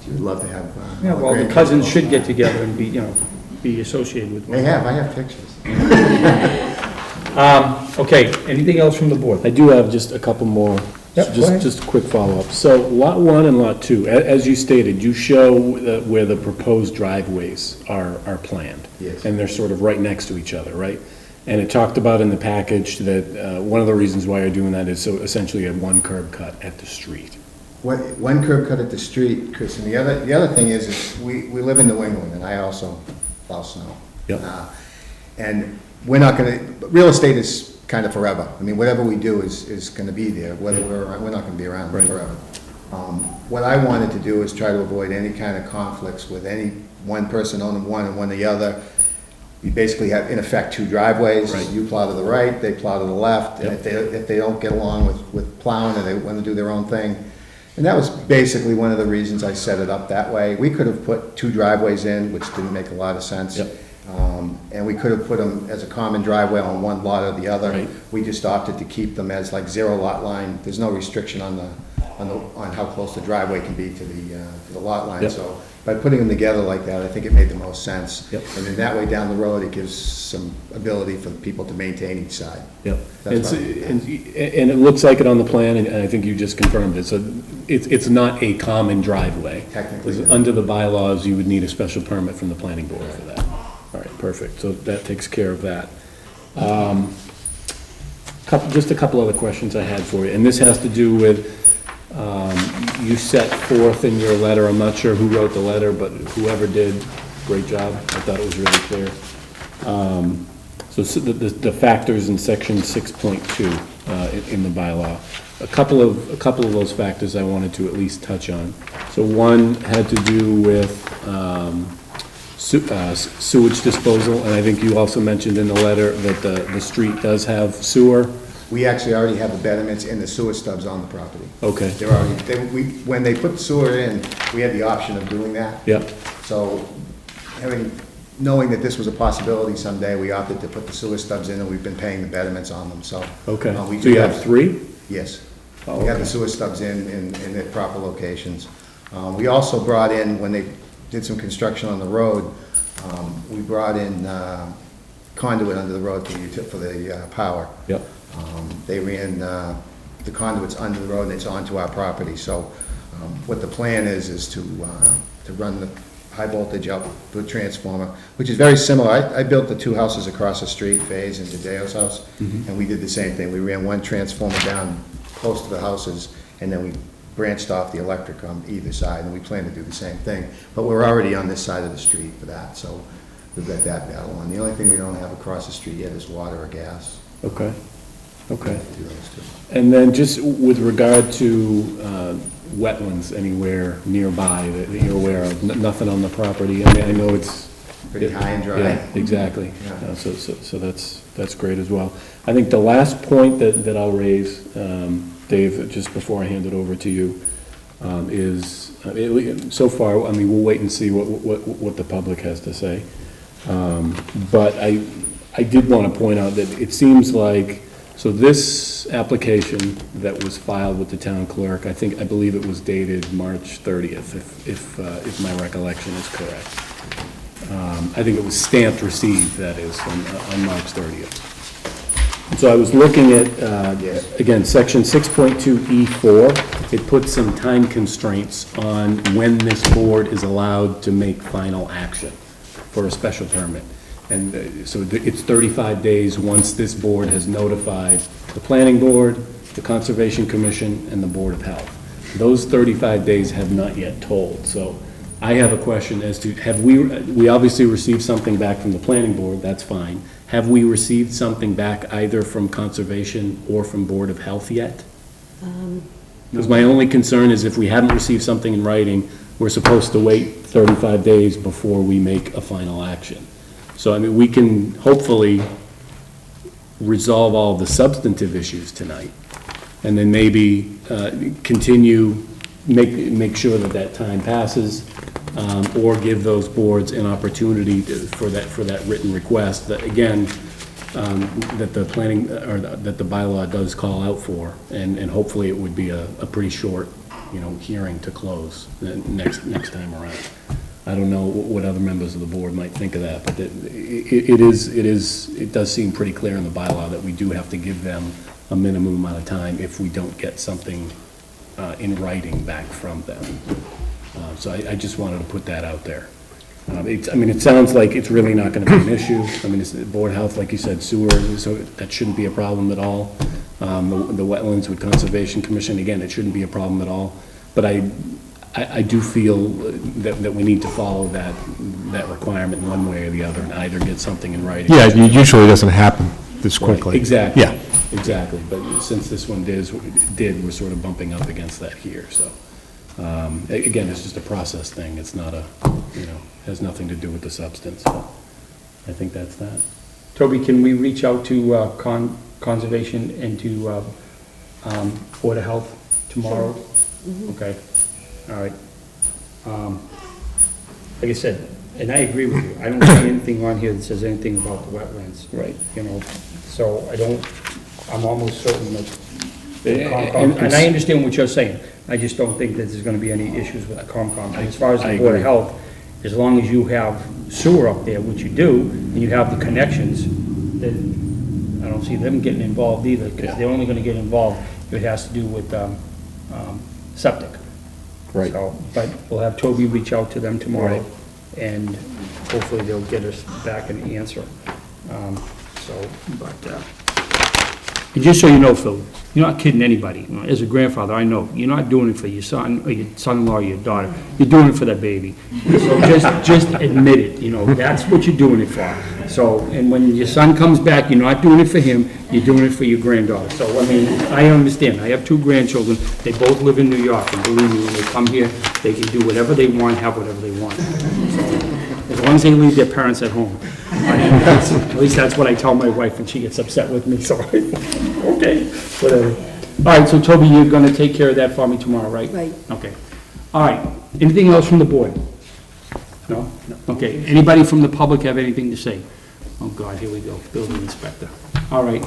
would love to have. Yeah, well, the cousins should get together and be associated with one. I have pictures. Okay, anything else from the board? I do have just a couple more, Yep, go ahead. just a quick follow-up. So lot 1 and lot 2, as you stated, you show where the proposed driveways are planned. Yes. And they're sort of right next to each other, right? And it talked about in the package that one of the reasons why you're doing that is so essentially a one curb cut at the street. One curb cut at the street, Chris, and the other thing is we live in New England, and I also plow snow. Yep. And we're not gonna, real estate is kind of forever. I mean, whatever we do is gonna be there, whether we're not gonna be around Right. forever. What I wanted to do is try to avoid any kind of conflicts with any one person owning one and one the other. You basically have, in effect, 2 driveways. Right. You plow to the right, they plow to the left, and Yep. if they don't get along with plowing and they want to do their own thing. And that was basically one of the reasons I set it up that way. We could have put 2 driveways in, which didn't make a lot of sense. Yep. And we could have put them as a common driveway on one lot or the other. Right. We just opted to keep them as like 0 lot line. There's no restriction on how close the driveway can be to the lot line. Yep. So by putting them together like that, I think it made the most sense. Yep. And then that way down the road, it gives some ability for people to maintain each side. Yep. That's And it looks like it on the plan, and I think you just confirmed it, so it's not a common driveway. Technically, Because no. under the bylaws, you would need a special permit from the planning board for that. All right, perfect, so that takes care of that. Just a couple other questions I had for you, and this has to do with, you set forth in your letter, I'm not sure who wrote the letter, but whoever did, great job, I thought it was really clear. So the factors in section 6.2 in the bylaw, a couple of those factors I wanted to at least touch on. So one had to do with sewage disposal, and I think you also mentioned in the letter that the street does have sewer. we actually already have the betterments and the sewer stubs on the property. Okay, They're already, when they put the sewer in, we had the option of doing that. yep, So, knowing that this was a possibility someday, we opted to put the sewer stubs in, and we've been paying the betterments on them, so. okay. we So do you have 3? Yes. Oh, We have the okay. sewer stubs in their proper locations. We also brought in, when they did some construction on the road, we brought in conduit under the road for the power. Yep, They ran the conduits under the road, and it's onto our property. So what the plan is to run the high voltage up to a transformer, which is very similar. I built the 2 houses across the street, Faye's and Tadeo's house, and we did the same thing. We ran one transformer down close to the houses, and then we branched off the electric on either side, and we plan to do the same thing. But we're already on this side of the street for that, so we've got that battle on. The only thing we don't have across the street yet is water or gas. okay, okay. Do those two. And then just with regard to wetlands anywhere nearby that you're aware of, nothing on the property? I mean, I know it's... Pretty high and dry. Yeah, exactly. Yeah. So that's great as well. I think the last point that I'll raise, Dave, just before I hand it over to you, is, so far, I mean, we'll wait and see what the public has to say. But I did want to point out that it seems like, so this application that was filed with the town clerk, I believe it was dated March 30th, if my recollection is correct. I think it was stamped received, that is, on March 30th. So I was looking at, again, section 6.2E4, it puts some time constraints on when this board is allowed to make final action for a special permit. And so it's 35 days once this board has notified the planning board, the Conservation Commission, and the Board of Health. Those 35 days have not yet told, so I have a question as to, have we obviously received something back from the planning board, that's fine. Have we received something back either from Conservation or from Board of Health yet? Because my only concern is if we haven't received something in writing, we're supposed to wait 35 days before we make a final action. So, I mean, we can hopefully resolve all the substantive issues tonight, and then maybe continue, make sure that time passes, or give those boards an opportunity for that written request, that, again, that the planning, or that the bylaw does call out for, and hopefully it would be a pretty short, hearing to close next time around. I don't know what other members of the board might think of that, but it does seem pretty clear in the bylaw that we do have to give them a minimum amount of time if we don't get something in writing back from them. So I just wanted to put that out there. It sounds like it's really not gonna be an issue. I mean, it's Board of Health, like you said, sewer, so that shouldn't be a problem at all. The wetlands with Conservation Commission, again, it shouldn't be a problem at all. But I do feel that we need to follow that requirement in one way or the other, and either get something in writing. Yeah, it usually doesn't happen this quickly. Right, exactly. Yeah. Exactly, but since this one did, we're sort of bumping up against that here, so. Again, it's just a process thing, it's not has nothing to do with the substance, so I think that's that. Toby, can we reach out to Conservation and to Board of Health tomorrow? Okay, all right. Like I said, and I agree with you, I don't see anything on here that says anything about the wetlands. Right. So I'm almost certain that, And- and I understand what you're saying, I just don't think that there's gonna be any issues with the COMCOM. As far as I the Board of agree. Health, as long as you have sewer up there, which you do, and you have the connections, then I don't see them getting involved either, because Yeah. they're only gonna get involved if it has to do with septic. Right. So, but we'll have Toby reach out to them tomorrow, Right. and hopefully they'll get us back an answer. And just so you know, Phil, you're not kidding anybody. As a grandfather, I know, you're not doing it for your son, or your son-in-law, or your daughter. You're doing it for that baby. So just admit it, that's what you're doing it for. So, and when your son comes back, you're not doing it for him, you're doing it for your granddaughter. So, I mean, I understand. I have 2 grandchildren. They both live in New York, and believe me, when they come here, they can do whatever they want, have whatever they want. So, as long as they leave their parents at home. At least that's what I tell my wife when she gets upset with me, so, okay, whatever. All right, so Toby, you're gonna take care of that for me tomorrow, right? Right. Okay. All right, anything else from the board? No? Okay, anybody from the public have anything to say? Oh, God, here we go, building inspector. All right,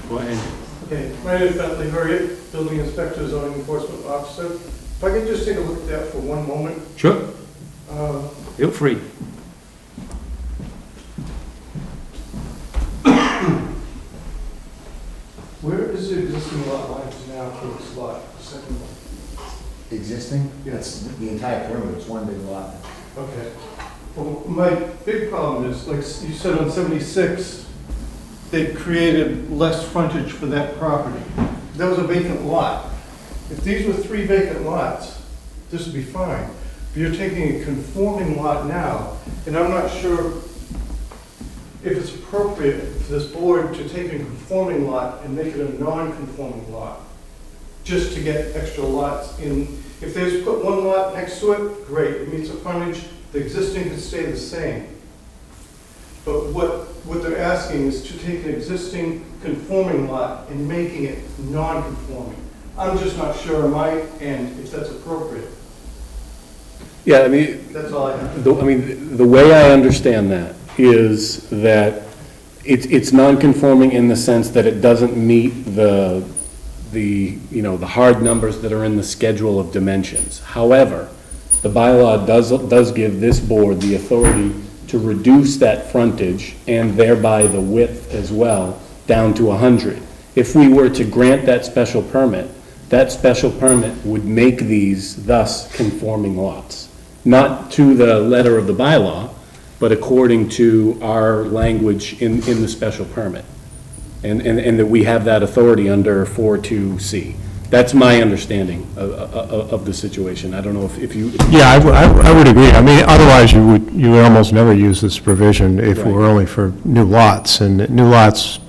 go ahead. Okay, my name is Bentley Hurriet, Building Inspector, Zoning Enforcement Officer. If I could just take a look at that for one moment. Sure, feel free. Where is the existing lot lines now for this lot, the second one? Existing? That's the entire perimeter, it's one big lot. Okay. Well, my big problem is, like you said on 76, they created less frontage for that property. That was a vacant lot. If these were 3 vacant lots, this would be fine. But you're taking a conforming lot now, and I'm not sure if it's appropriate for this board to take a conforming lot and make it a non-conforming lot, just to get extra lots in. If they just put one lot next to it, great, it meets the frontage, the existing can stay the same. But what they're asking is to take an existing conforming lot and making it non-conforming. I'm just not sure on my end if that's appropriate. Yeah, I mean, That's all I have. the way I understand that is that it's non-conforming in the sense that it doesn't meet the hard numbers that are in the schedule of dimensions. However, the bylaw does give this board the authority to reduce that frontage and thereby the width as well down to 100. If we were to grant that special permit would make these thus conforming lots. Not to the letter of the bylaw, but according to our language in the special permit. And that we have that authority under 42C. That's my understanding of the situation. I don't know if you... Yeah, I would agree. I mean, otherwise you would almost never use this provision if it were only for new lots. And new lots,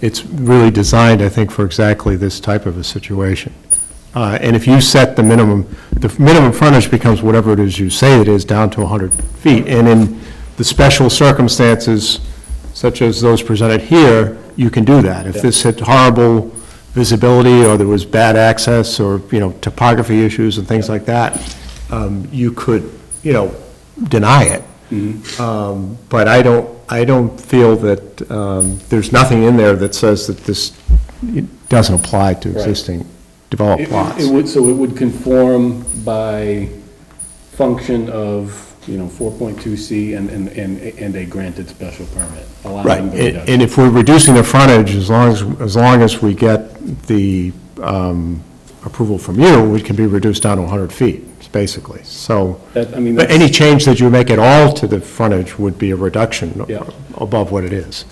it's really designed, I think, for exactly this type of a situation. And if you set the minimum frontage becomes whatever it is you say it is, down to 100 feet. And in the special circumstances, such as those presented here, you can do that. If this had horrible visibility, or there was bad access, or, topography issues and things like that, you could, deny it. But I don't feel that, there's nothing in there that says that this doesn't apply to existing developed lots. So it would conform by function of, 4.2C and a granted special permit. Right, and if we're reducing the frontage, as long as we get the approval from you, it can be reduced down to 100 feet, basically. So, but any change that you make at all to the frontage would be a reduction above what it is.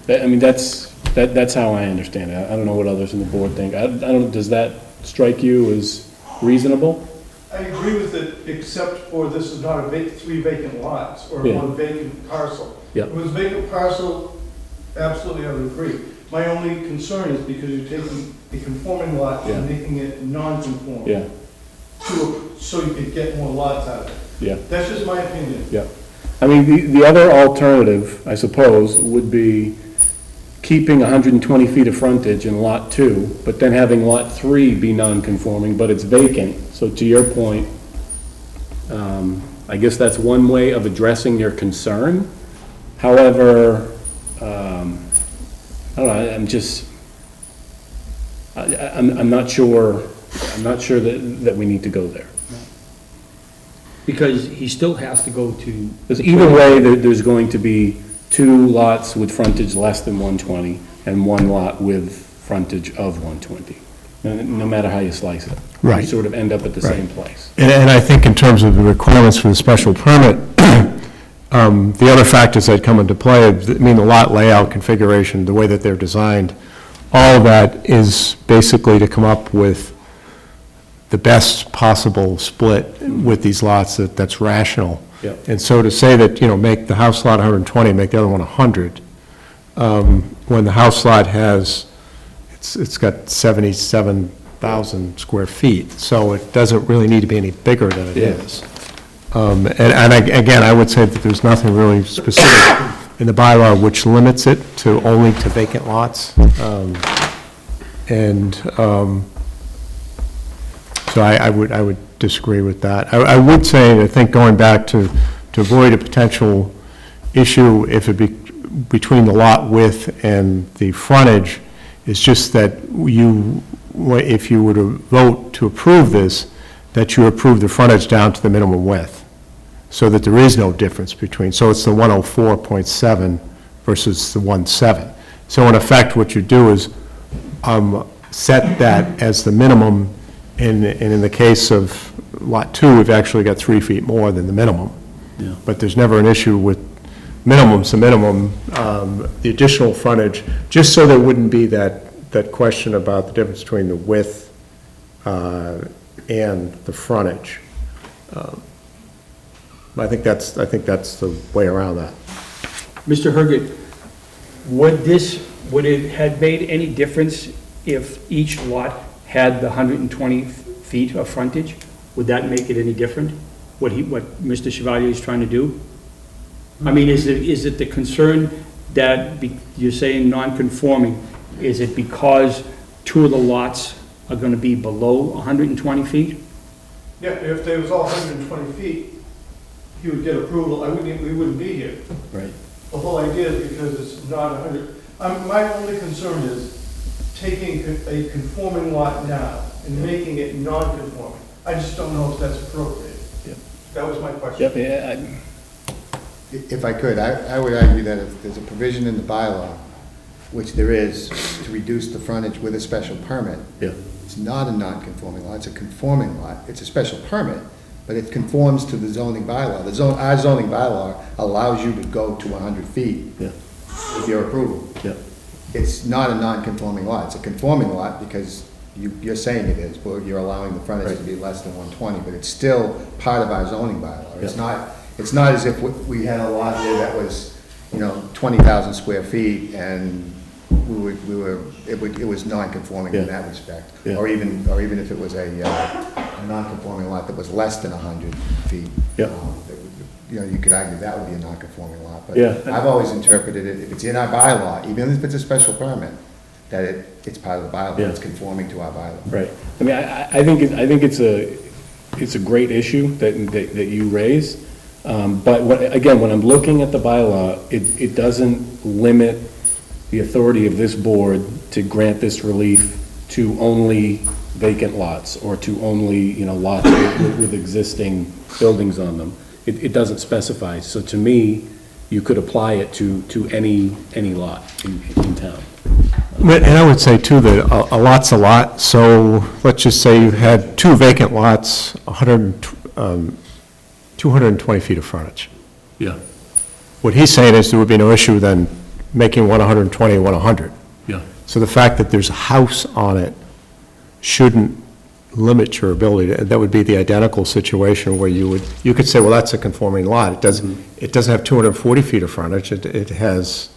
That's how I understand it. I don't know what others in the board think. I don't. Does that strike you as reasonable? I agree with it, except for this is not 3 vacant lots or one vacant parcel. Yeah. If it was vacant parcel, absolutely I would agree. My only concern is because you're taking a conforming lot and making it non-conforming. Yeah. So you could get more lots out of it. Yeah. That's just my opinion. Yeah. I mean, the other alternative, I suppose, would be keeping 120 feet of frontage in Lot 2, but then having Lot 3 be non-conforming, but it's vacant. So to your point, I guess that's one way of addressing your concern. However, I don't know, I'm not sure that we need to go there. Because he still has to go to... Because either way, there's going to be 2 lots with frontage less than 120 and 1 lot with frontage of 120, no matter how you slice it. Right. You sort of end up at the same place. And I think in terms of the requirements for the special permit, the other factors that come into play, the lot layout, configuration, the way that they're designed, all of that is basically to come up with the best possible split with these lots that's rational. Yep. And so to say that, make the house lot 120, make the other one 100, when the house lot has, it's got 77,000 square feet, so it doesn't really need to be any bigger than it is. Again, I would say that there's nothing really specific in the bylaw which limits it to only to vacant lots. So I would disagree with that. I would say, I think going back to avoid a potential issue if it be between the lot width and the frontage, is just that if you were to vote to approve this, that you approve the frontage down to the minimum width, so that there is no difference between, so it's the 104.7 versus the 1.7. So in effect, what you do is set that as the minimum, and in the case of Lot 2, we've actually got 3 feet more than the minimum. Yeah. But there's never an issue with minimum's the minimum, the additional frontage, just so there wouldn't be that question about the difference between the width and the frontage. I think that's the way around that. Mr. Herget, would it have made any difference if each lot had the 120 feet of frontage? Would that make it any different, what Mr. Chevalier is trying to do? I mean, is it the concern that you're saying non-conforming, is it because 2 of the lots are gonna be below 120 feet? Yeah, if they was all 120 feet, he would get approval, we wouldn't be here. Right. The whole idea is because it's not 100, my only concern is taking a conforming lot now and making it non-conforming. I just don't know if that's appropriate. Yep. That was my question. Yep, yeah, If I could, I would argue that if there's a provision in the bylaw, which there is, to reduce the frontage with a special permit, yeah. it's not a non-conforming lot, it's a conforming lot. It's a special permit, but it conforms to the zoning bylaw. Our zoning bylaw allows you to go to 100 feet Yeah. with your approval. Yeah. It's not a non-conforming lot, it's a conforming lot because you're saying it is, but you're allowing the frontage to be less than 120, but it's still part of our zoning bylaw. It's not as if we had a lot there that was, 20,000 square feet and it was non-conforming in that respect. Yeah. Or even if it was a non-conforming lot that was less than 100 feet. Yeah. You could argue that would be a non-conforming lot, but Yeah. I've always interpreted it, if it's in our bylaw, even if it's a special permit, that it's part of the bylaw, Yeah. it's conforming to our bylaw. Right. I mean, I think it's a great issue that you raise. But when I'm looking at the bylaw, it doesn't limit the authority of this board to grant this relief to only vacant lots or to only, lots with existing buildings on them. It doesn't specify. So to me, you could apply it to any lot in town. And I would say too that a lot's a lot, so let's just say you had 2 vacant lots, 220 feet of frontage. Yeah, What he's saying is there would be no issue then making one 120 and one 100. yeah. So the fact that there's a house on it shouldn't limit your ability. That would be the identical situation where you could say, well, that's a conforming lot. It doesn't have 240 feet of frontage. It has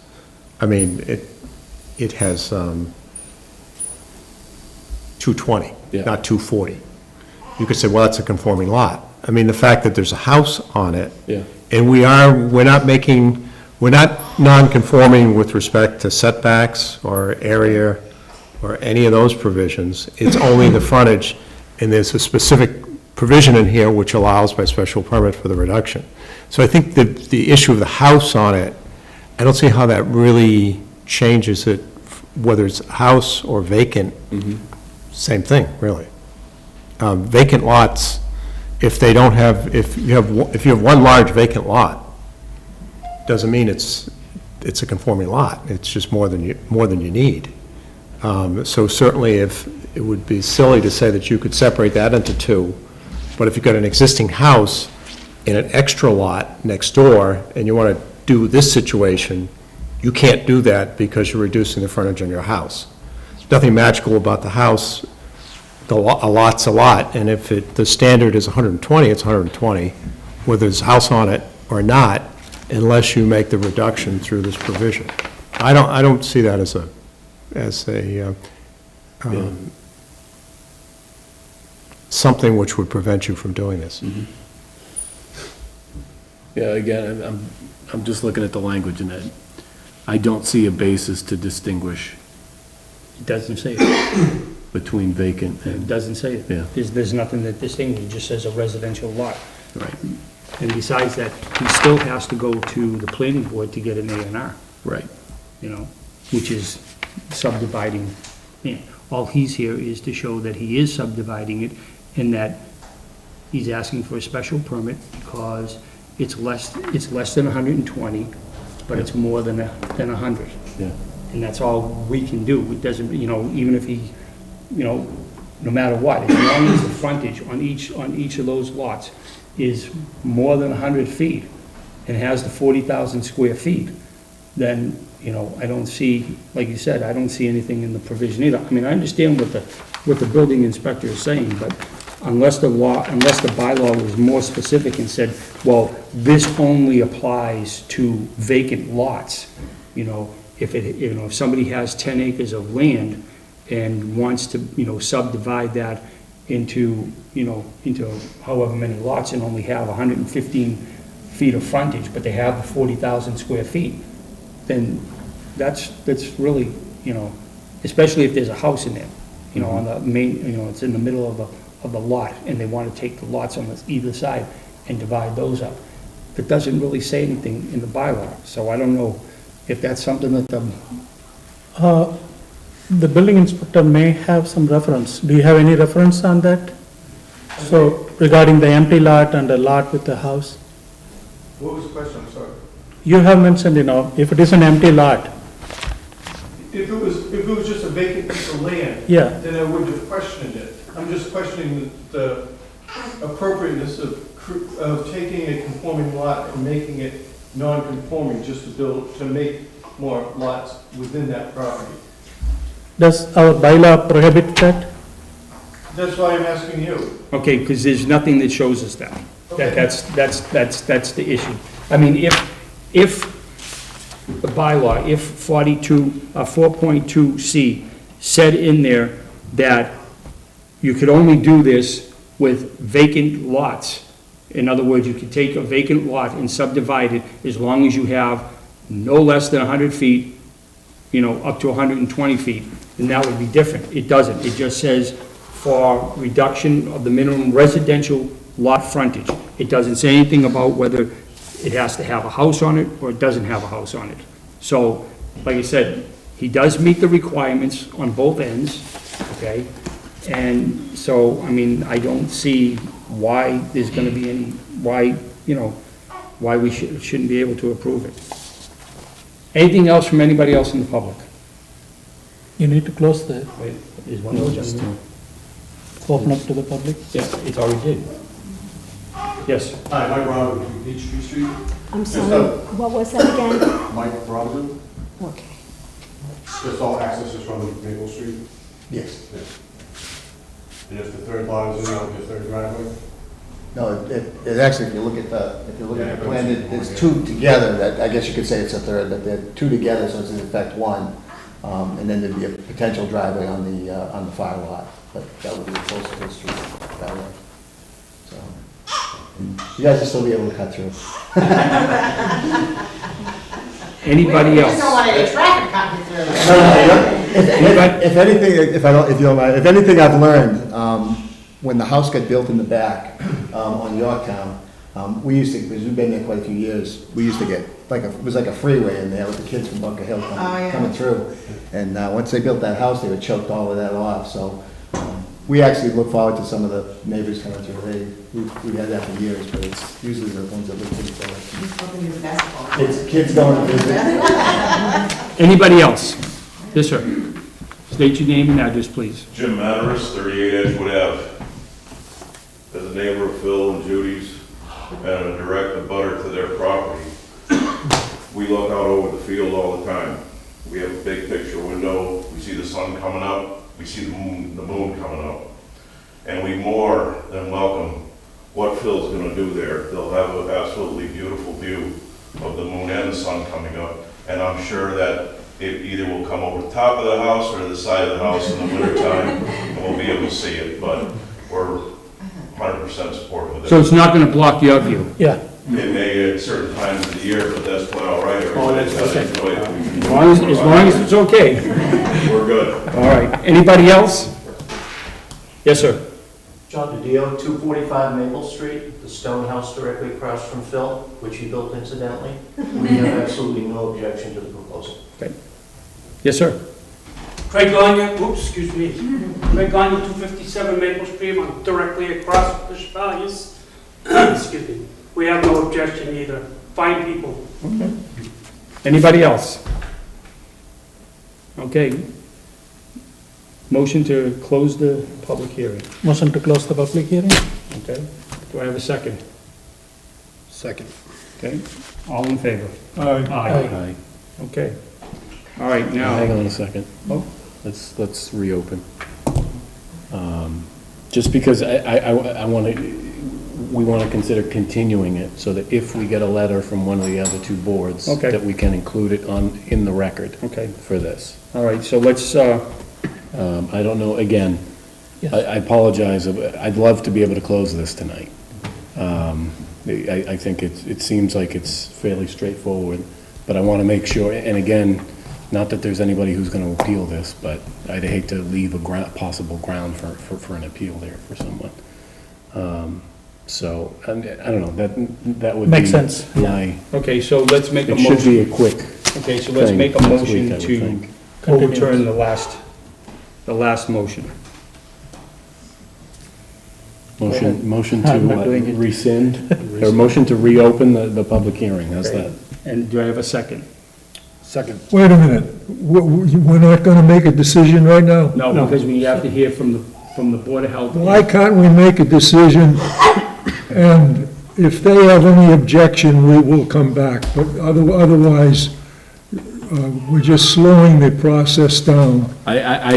220, Yeah. not 240. You could say, well, that's a conforming lot. I mean, the fact that there's a house on it, Yeah. and we're not non-conforming with respect to setbacks or area or any of those provisions. It's only the frontage, and there's a specific provision in here which allows by special permit for the reduction. So I think the issue of the house on it, I don't see how that really changes it, whether it's house or vacant, same thing, really. Vacant lots, if you have one large vacant lot, doesn't mean it's a conforming lot. It's just more than you need. So certainly it would be silly to say that you could separate that into 2, but if you've got an existing house in an extra lot next door, and you want to do this situation, you can't do that because you're reducing the frontage on your house. There's nothing magical about the house. A lot's a lot, and if the standard is 120, it's 120, whether there's a house on it or not, unless you make the reduction through this provision. I don't see that as something which would prevent you from doing this. Yeah, again, I'm just looking at the language in it. I don't see a basis to distinguish It doesn't say it. between vacant It and, doesn't say it. Yeah. There's nothing that distinguishes, it just says a residential lot. right, And besides that, he still has to go to the planning board to get an A and R, right. you know, which is subdividing. Yeah. All he's here is to show that he is subdividing it and that he's asking for a special permit because it's less than 120, but it's more than 100. Yeah. And that's all we can do. It doesn't, you know, even if he, you know, no matter what, as long as the frontage on each of those lots is more than 100 feet and has the 40,000 square feet, then, you know, I don't see, like you said, I don't see anything in the provision either. I mean, I understand what the building inspector is saying, but unless the bylaw was more specific and said, well, this only applies to vacant lots, you know, if somebody has 10 acres of land and wants to, you know, subdivide that into however many lots and only have 115 feet of frontage, but they have the 40,000 square feet, then that's really, you know, especially if there's a house in there, you know, on the main, you know, it's in the middle of the lot, and they want to take the lots on either side and divide those up. It doesn't really say anything in the bylaw, so I don't know if that's something that The building inspector may have some reference. Do you have any reference on that? So regarding the empty lot and a lot with the house? What was the question, I'm sorry? You have mentioned, you know, if it is an empty lot, If it was just a vacant piece of land, yeah, then I wouldn't have questioned it. I'm just questioning the appropriateness of taking a conforming lot and making it non-conforming just to make more lots within that property. does our bylaw prohibit that? That's why I'm asking you. okay, because there's nothing that shows us that. Okay. That's the issue. I mean, if the bylaw, if 4.2C said in there that you could only do this with vacant lots, in other words, you could take a vacant lot and subdivide it as long as you have no less than 100 feet, you know, up to 120 feet, then that would be different. It doesn't. It just says for reduction of the minimum residential lot frontage. It doesn't say anything about whether it has to have a house on it or it doesn't have a house on it. So, like I said, he does meet the requirements on both ends, okay? And so, I mean, I don't see why there's gonna be any, why we shouldn't be able to approve it. Anything else from anybody else in the public? You need to close the, Wait, is one of those gentlemen? open up to the public? Yeah, it's already did. Yes, Hi, Mike Robinson, Peachtree Street. I'm sorry, what was that again? Mike Robinson, Okay. just all access is from Maple Street. Yes. And if the third lot is in, the third driveway? No, it actually, if you look at the plan, there's two together, that, I guess you could say it's a third, but they're two together, so it's in effect one. And then there'd be a potential driveway on the far lot, but that would be closer to the street that way. So, and you guys will still be able to cut through. anybody We just don't else? want any traffic coming through. If anything, if you don't mind, if anything I've learned, when the house got built in the back, on Yorktown, we used to, because we've been there quite a few years, we used to get, it was like a freeway in there with the kids from Bunker Hill coming through. And, once they built that house, they would choked all of that off, so, we actually look forward to some of the neighbors coming through. We've had that for years, but it's usually the ones that live pretty close. He's hoping you're the best. Kids going to visit. Anybody else? Yes, sir. State your name and address, please. Jim Mataris, 38 Edgewood Ave. As a neighbor of Phil and Judy's and a direct abutter to their property, we look out over the field all the time. We have a big picture window, we see the sun coming up, we see the moon coming up. And we more than welcome what Phil's gonna do there. They'll have an absolutely beautiful view of the moon and the sun coming up. And I'm sure that it either will come over the top of the house or the side of the house in the wintertime, and we'll be able to see it, but we're 100% supportive of it. So it's not gonna block your view? Yeah. It may, it's year, but that's quite all right. Oh, that's Everybody's okay. got to enjoy it. As long as it's okay. We're good. All right, anybody else? Yes, sir. John DiDio, 245 Maple Street, the stone house directly across from Phil, which he built incidentally. We have absolutely no objection to the proposal. Okay. Yes, sir. Craig Gagne, excuse me. Craig Gagne, 257 Maple Street, I'm directly across from the Chevaliers. Excuse me. We have no objection either. Fine people. Okay. Anybody else? Okay. Motion to close the public hearing. Motion to close the public hearing? Okay. Do I have a second? Second. Okay. All in favor? Aye. Aye. Okay. All right, now. Hang on a second. Oh. Let's reopen. Just because I want to, we want to consider continuing it, so that if we get a letter from one of the other two boards, Okay. that we can include it in the record. Okay. For this. All right, so let's, I don't know, again, Yes. I apologize, I'd love to be able to close this tonight. I think it seems like it's fairly straightforward, but I want to make sure, and again, not that there's anybody who's going to appeal this, but I'd hate to leave a possible ground for an appeal there for someone. So, I don't know, that would be. Makes sense. My, okay, so let's make a it should motion. be a quick Okay, so let's thing make a next motion week, I would to think. overturn the last motion. Motion I'm to not doing it. rescind, or motion to reopen the public hearing, how's that? And do I have a second? Second. Wait a minute, we're not gonna make a decision right now? No, because we have to hear from the Board of Health. Why can't we make a decision, and if they have any objection, we will come back, but otherwise, we're just slowing the process down. I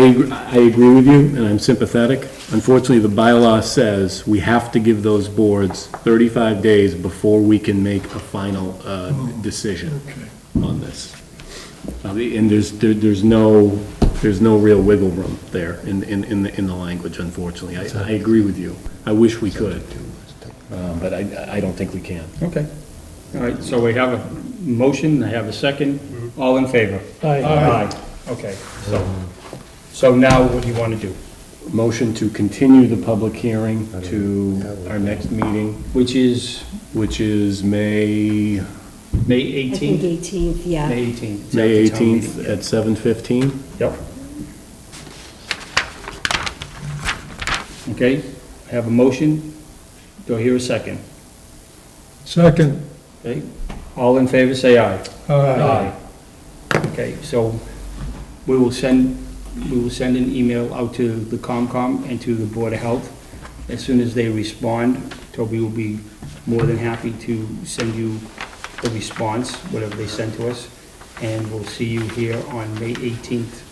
agree with you, and I'm sympathetic. Unfortunately, the bylaw says we have to give those boards 35 days before we can make a final decision on this. And there's no real wiggle room there in the language, unfortunately. I agree with you. I wish we could, but I don't think we can. Okay. All right, so we have a motion, I have a second. All in favor? Aye. Okay, so now what do you want to do? Motion to continue the public hearing to our next meeting, Which is May May I 18th? think 18th, yeah. May 18th. May It's at the town 18th meeting. at 7:15. Yep. Okay, I have a motion. Do I hear a second? Second. Okay, all in favor, say aye. Aye. Okay, so we will send an email out to the COMCOM and to the Board of Health. As soon as they respond, Toby will be more than happy to send you the response, whatever they send to us, and we'll see you here on May 18th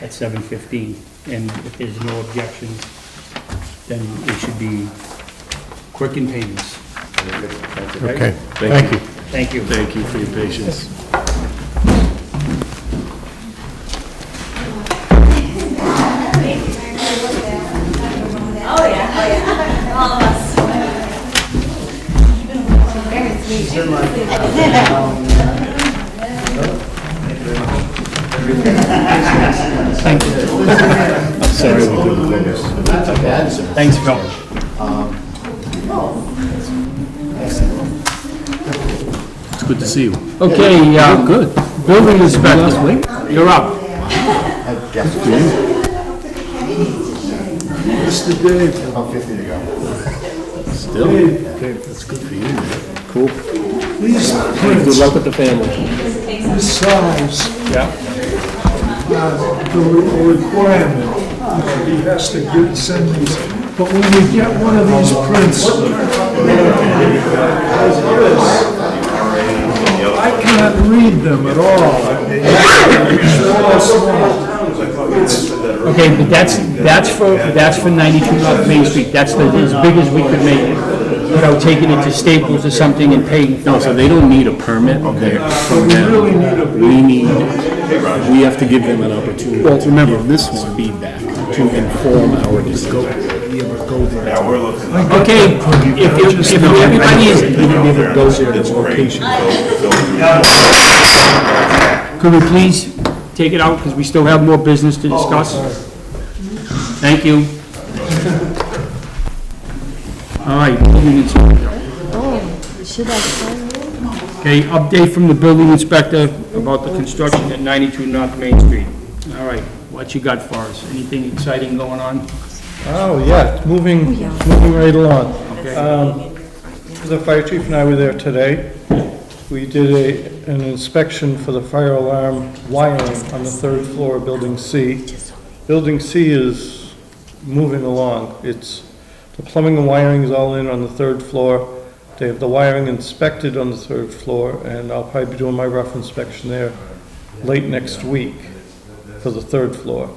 at 7:15. And if there's no objections, then it should be quick and painless. Okay, Thank you. Thank you. Thank you for your patience. Oh, yeah, all of us. Thank you. I'm sorry we couldn't close. That's a bad sir. Thanks, Phil. It's good to see you. Okay, Good. building inspector, you're up. Mr. Dave, About 50 to go. Still? Okay, that's good for you, man. Cool. these Good prints, luck with the family. this size, Yeah. the requirement, he has to send these, but when we get one of these prints, as this, I can't read them at all. Okay, but that's for 92 North Main Street, that's as big as we could make it. without taking it to Staples or something and paying for No, it. so they don't need a permit there from them. We have to give them an opportunity to remember this one feedback to inform our decision. Yeah, we're looking. Okay, if everybody is, could we please take it out, because we still have more business to discuss? Thank you. All right, building inspector. Should I sign it? Okay, update from the building inspector about the construction at 92 North Main Street. All right, what you got for us? Anything exciting going on? Oh, yeah, it's moving right along. The fire chief and I were there today. We did an inspection for the fire alarm wiring on the third floor of Building C. Building C is moving along. The plumbing and wiring is all in on the third floor. They have the wiring inspected on the third floor, and I'll probably be doing my rough inspection there late next week for the third floor.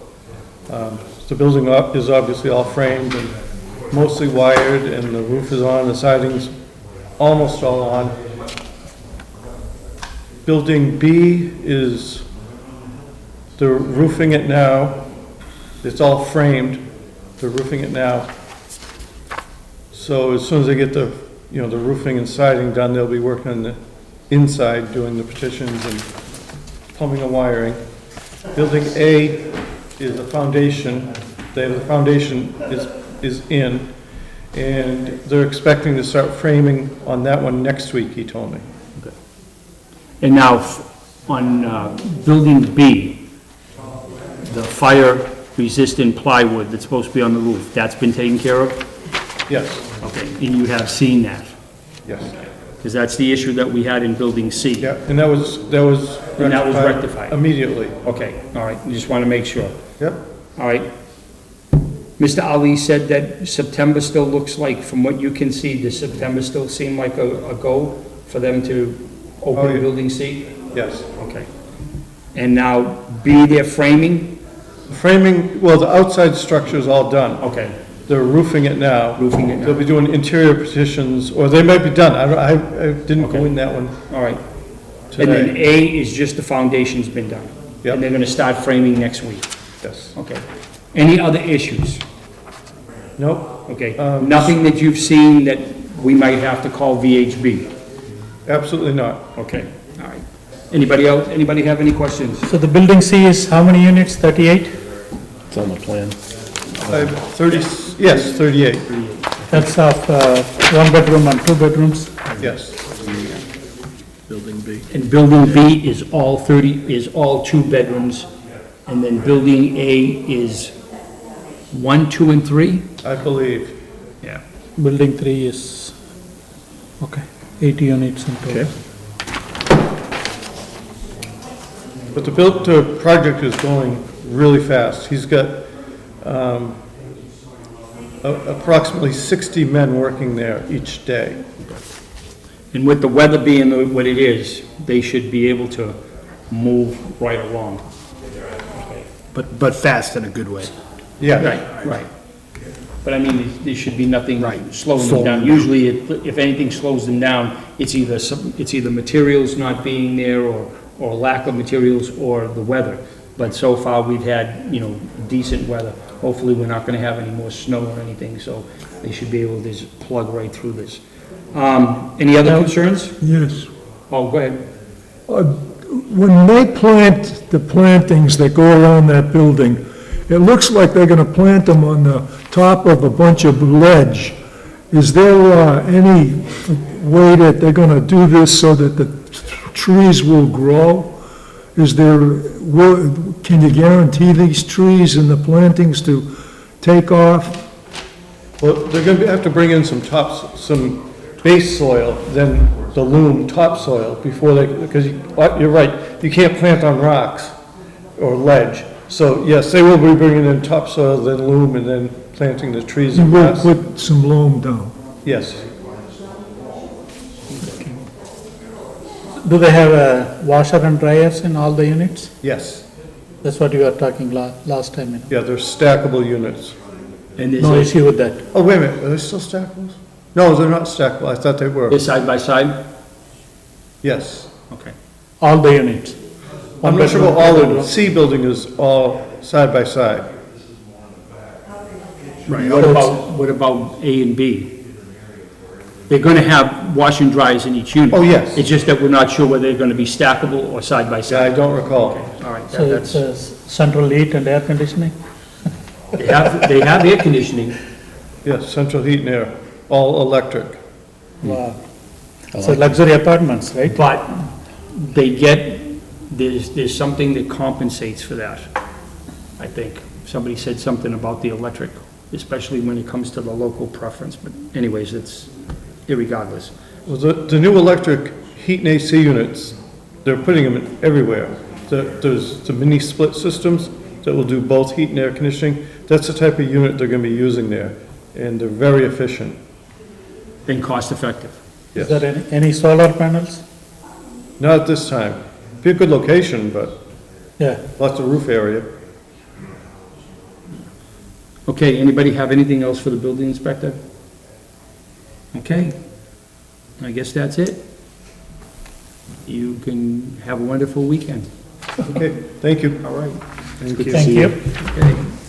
The building is obviously all framed and mostly wired, and the roof is on, the siding's almost all on. Building B they're roofing it now. It's all framed. They're roofing it now. So as soon as they get the roofing and siding done, they'll be working on the inside, doing the partitions and plumbing and wiring. Building A is the foundation. The foundation is in, and they're expecting to start framing on that one next week, he told me. And now, on building B, the fire-resistant plywood that's supposed to be on the roof, that's been taken care of? Yes. Okay, and you have seen that? Yes. Because that's the issue that we had in building C. Yeah, and that was And that was rectified? immediately. Okay, all right, I just want to make sure. Yep. All right. Mr. Ali said that September still looks like, from what you can see, does September still seem like a go for them to open yeah. building C? Yes. Okay. And now B, they're framing? Framing, well, the outside structure is all done. Okay. They're roofing it now. Roofing it now. They'll be doing interior partitions, or they might be done. I didn't go in that one All right. And then today. A is just the foundation's been done? Yep. And they're gonna start framing next week? Yes. Okay. Any other issues? Nope, Okay. Nothing that you've seen that we might have to call VHB? absolutely not. Okay, all right. Anybody else, anybody have any questions? So the building C is how many units, 38? It's on the plan. 38, That's of 1 bedroom and 2 bedrooms? yes. Building B. And building B is all 2 bedrooms, and then building A is 1, 2, and 3? I believe. Yeah. Building 3 is, okay, 80 units in total. Okay. But the project is going really fast. He's got approximately 60 men working there each day. And with the weather being what it is, they should be able to move right along. But fast in a good way. Yeah. Right. But I mean, there should be nothing slowing them down. Usually, if anything slows them down, it's either materials not being there, or lack of materials, or the weather. But so far, we've had, decent weather. Hopefully, we're not gonna have any more snow or anything, so they should be able to just plug right through this. Any other concerns? Yes. Oh, go ahead. When they plant the plantings that go around that building, it looks like they're gonna plant them on the top of a bunch of ledge. Is there any way that they're gonna do this so that the trees will grow? Can you guarantee these trees and the plantings to take off? Well, they're going to have to bring in some base soil, then the loam topsoil before because you're right, you can't plant on rocks or ledge. So yes, they will be bringing in topsoil, then loam, and then planting the trees. You will put some loam down. Yes. Do they have washer and dryers in all the units? Yes. That's what you were talking last time. Yeah, they're stackable units. And No issue with that. Oh, wait a minute, are they still stackables? No, they're not stackable, I thought they were. They're side by side? Yes. Okay. All the units? I'm not sure about all of them. C building is all side by side. Right. What about A and B? They're gonna have wash and dryers in each unit. Oh, yes. It's just that we're not sure whether they're gonna be stackable or side by Yeah, I side. don't recall. All right, So it's central heat and air conditioning? they have air conditioning. Yes, central heat and air, all electric. Wow. So luxury apartments, right? But they get, there's something that compensates for that, I think. Somebody said something about the electric, especially when it comes to the local preference, but anyways, it's irregardless. Well, the new electric heat and AC units, they're putting them everywhere. There's the mini split systems that will do both heat and air conditioning. That's the type of unit they're gonna be using there, and they're very efficient. And cost effective. Is there any solar panels? Not at this time. Be a good location, but Yeah. lots of roof area. Okay, anybody have anything else for the building inspector? Okay, I guess that's it. You can have a wonderful weekend. Okay, thank you. All right. Thank you. Thank you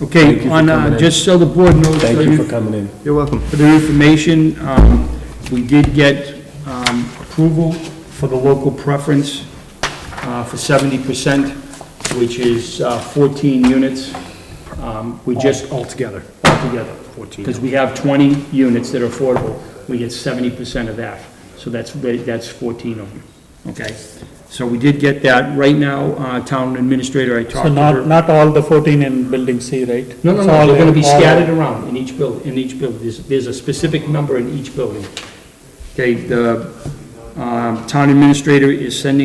Okay, for on, coming in. just so the board knows. Thank you for coming in. You're welcome. For their information, we did get approval for the local preference for 70%, which is 14 units. We just... Altogether. 14. Because we have 20 units that are affordable, we get 70% of that. So that's 14 of them, okay? So we did get that. Right now, town administrator, I talked So to her. not all the 14 in building C, right? No, It's all they're gonna be all- scattered around in each building, There's a specific number in each building. Okay, the, town administrator is sent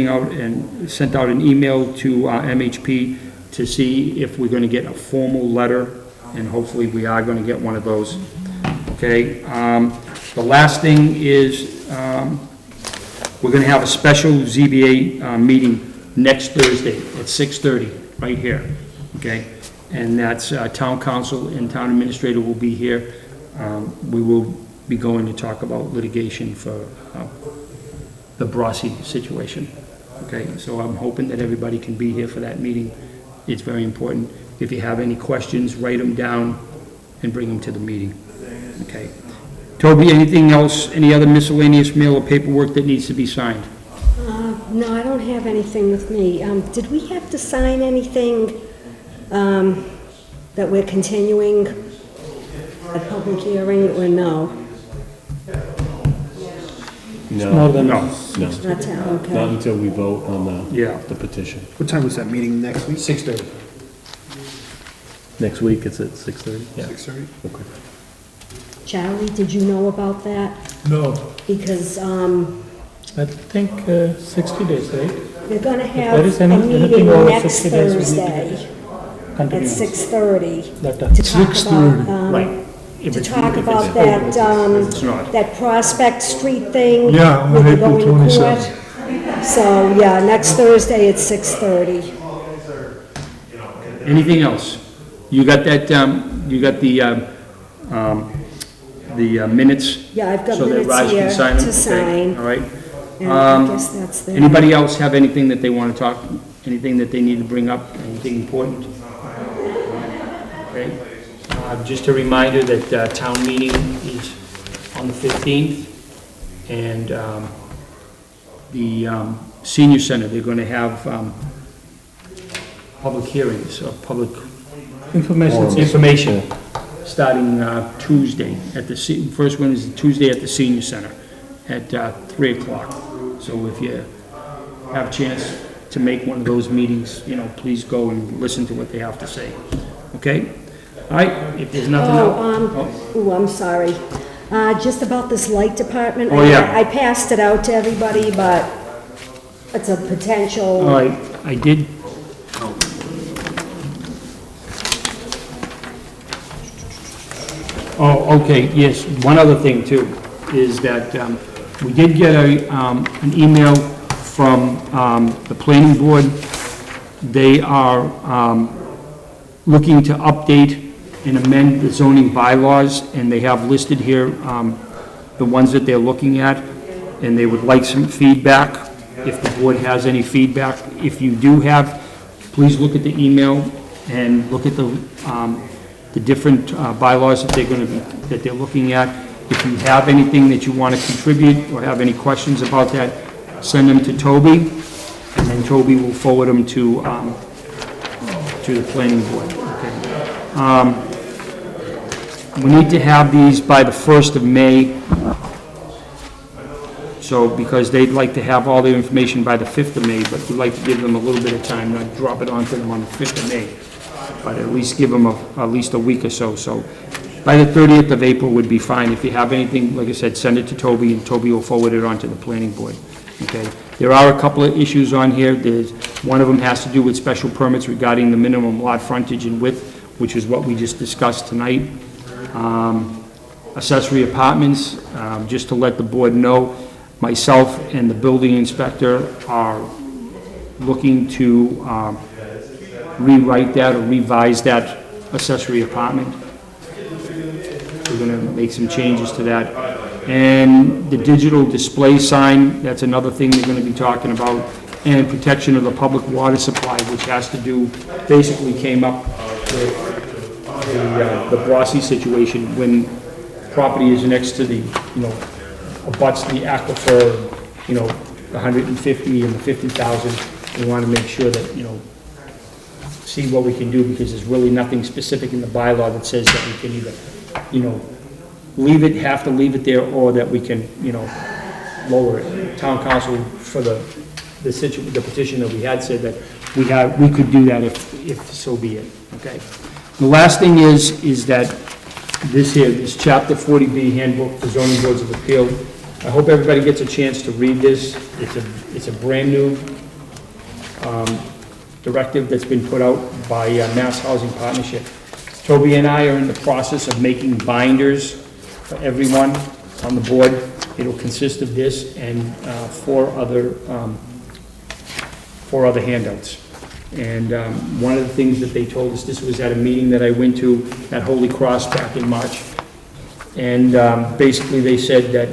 out an email to, MHP to see if we're gonna get a formal letter, and hopefully we are gonna get one of those. Okay, the last thing is, we're gonna have a special ZBA, meeting next Thursday at 6:30, right here, okay? And that's, town council and town administrator will be here. We will be going to talk about litigation for, the Brossi situation, okay? So I'm hoping that everybody can be here for that meeting. It's very important. If you have any questions, write them down and bring them to the meeting, okay? Toby, anything else, any other miscellaneous mail or paperwork that needs to be signed? No, I don't have anything with me. Did we have to sign anything that we're continuing a public hearing, or no? More than No. No, Not to, okay. not until we vote on Yeah. the petition. What time was that meeting next week? 6:30. Next week, it's at 6:30? Yeah. 6:30? Okay. Charlie, did you know about that? No, Because I think 60 days, right? they're gonna there have is a anything meeting over next 60 days, we need to Thursday at Continue. 6:30 Letter. to talk 6:30. about, Right. If to it's- talk if it's about open, that, If it's not. that Prospect Street thing. Yeah, on where they're April going to 27th. court. So, yeah, next Thursday at 6:30. Anything else? You got that, you got the minutes? Yeah, I've got So that minutes Raj can here sign them? to Okay, sign. all right. And I guess that's there. Anybody else have anything that they want to talk, anything that they need to bring up, anything important? Okay. Just a reminder that town meeting is on the 15th, and the senior center, they're going to have public hearings, or public information, starting Tuesday at the, first one is Tuesday at the senior center at 3 o'clock. So if you have a chance to make one of those meetings, please go and listen to what they have to say. Okay? All right, if there's nothing else. I'm sorry. Just about this light department. Oh, yeah. I passed it out to everybody, but it's a potential. All right, I did. Oh, okay, yes, one other thing too, is that we did get an email from the planning board. They are looking to update and amend the zoning bylaws, and they have listed here the ones that they're looking at, and they would like some feedback, if the board has any feedback. If you do have, please look at the email and look at the different bylaws that they're looking at. If you have anything that you want to contribute or have any questions about that, send them to Toby, and then Toby will forward them to the planning board. Okay. We need to have these by the 1st of May. So, because they'd like to have all the information by the 5th of May, but we'd like to give them a little bit of time, not drop it onto them on the 5th of May, but at least give them at least a week or so. So, by the 30th of April would be fine. If you have anything, like I said, send it to Toby, and Toby will forward it on to the planning board. Okay? There are a couple of issues on here. One of them has to do with special permits regarding the minimum lot frontage and width, which is what we just discussed tonight. Accessory apartments, just to let the board know, myself and the building inspector are looking to rewrite that or revise that accessory apartment. We're gonna make some changes to that. And the digital display sign, that's another thing they're gonna be talking about. And protection of the public water supply, which has to do, basically came up with the Brossi situation, when property is next to the, abuts the aquifer, the 150 and the 50,000. We want to make sure that, see what we can do, because there's really nothing specific in the bylaw that says that we can either, have to leave it there, or that we can, lower it. Town council, for the petition that we had, said that we could do that if so be it, okay? The last thing is that this chapter 40B handbook for zoning boards of appeal, I hope everybody gets a chance to read this. It's a brand new directive that's been put out by Mass Housing Partnership. Toby and I are in the process of making binders for everyone on the board. It'll consist of this and four other handouts. And one of the things that they told us, this was at a meeting that I went to at Holy Cross back in March, and basically they said that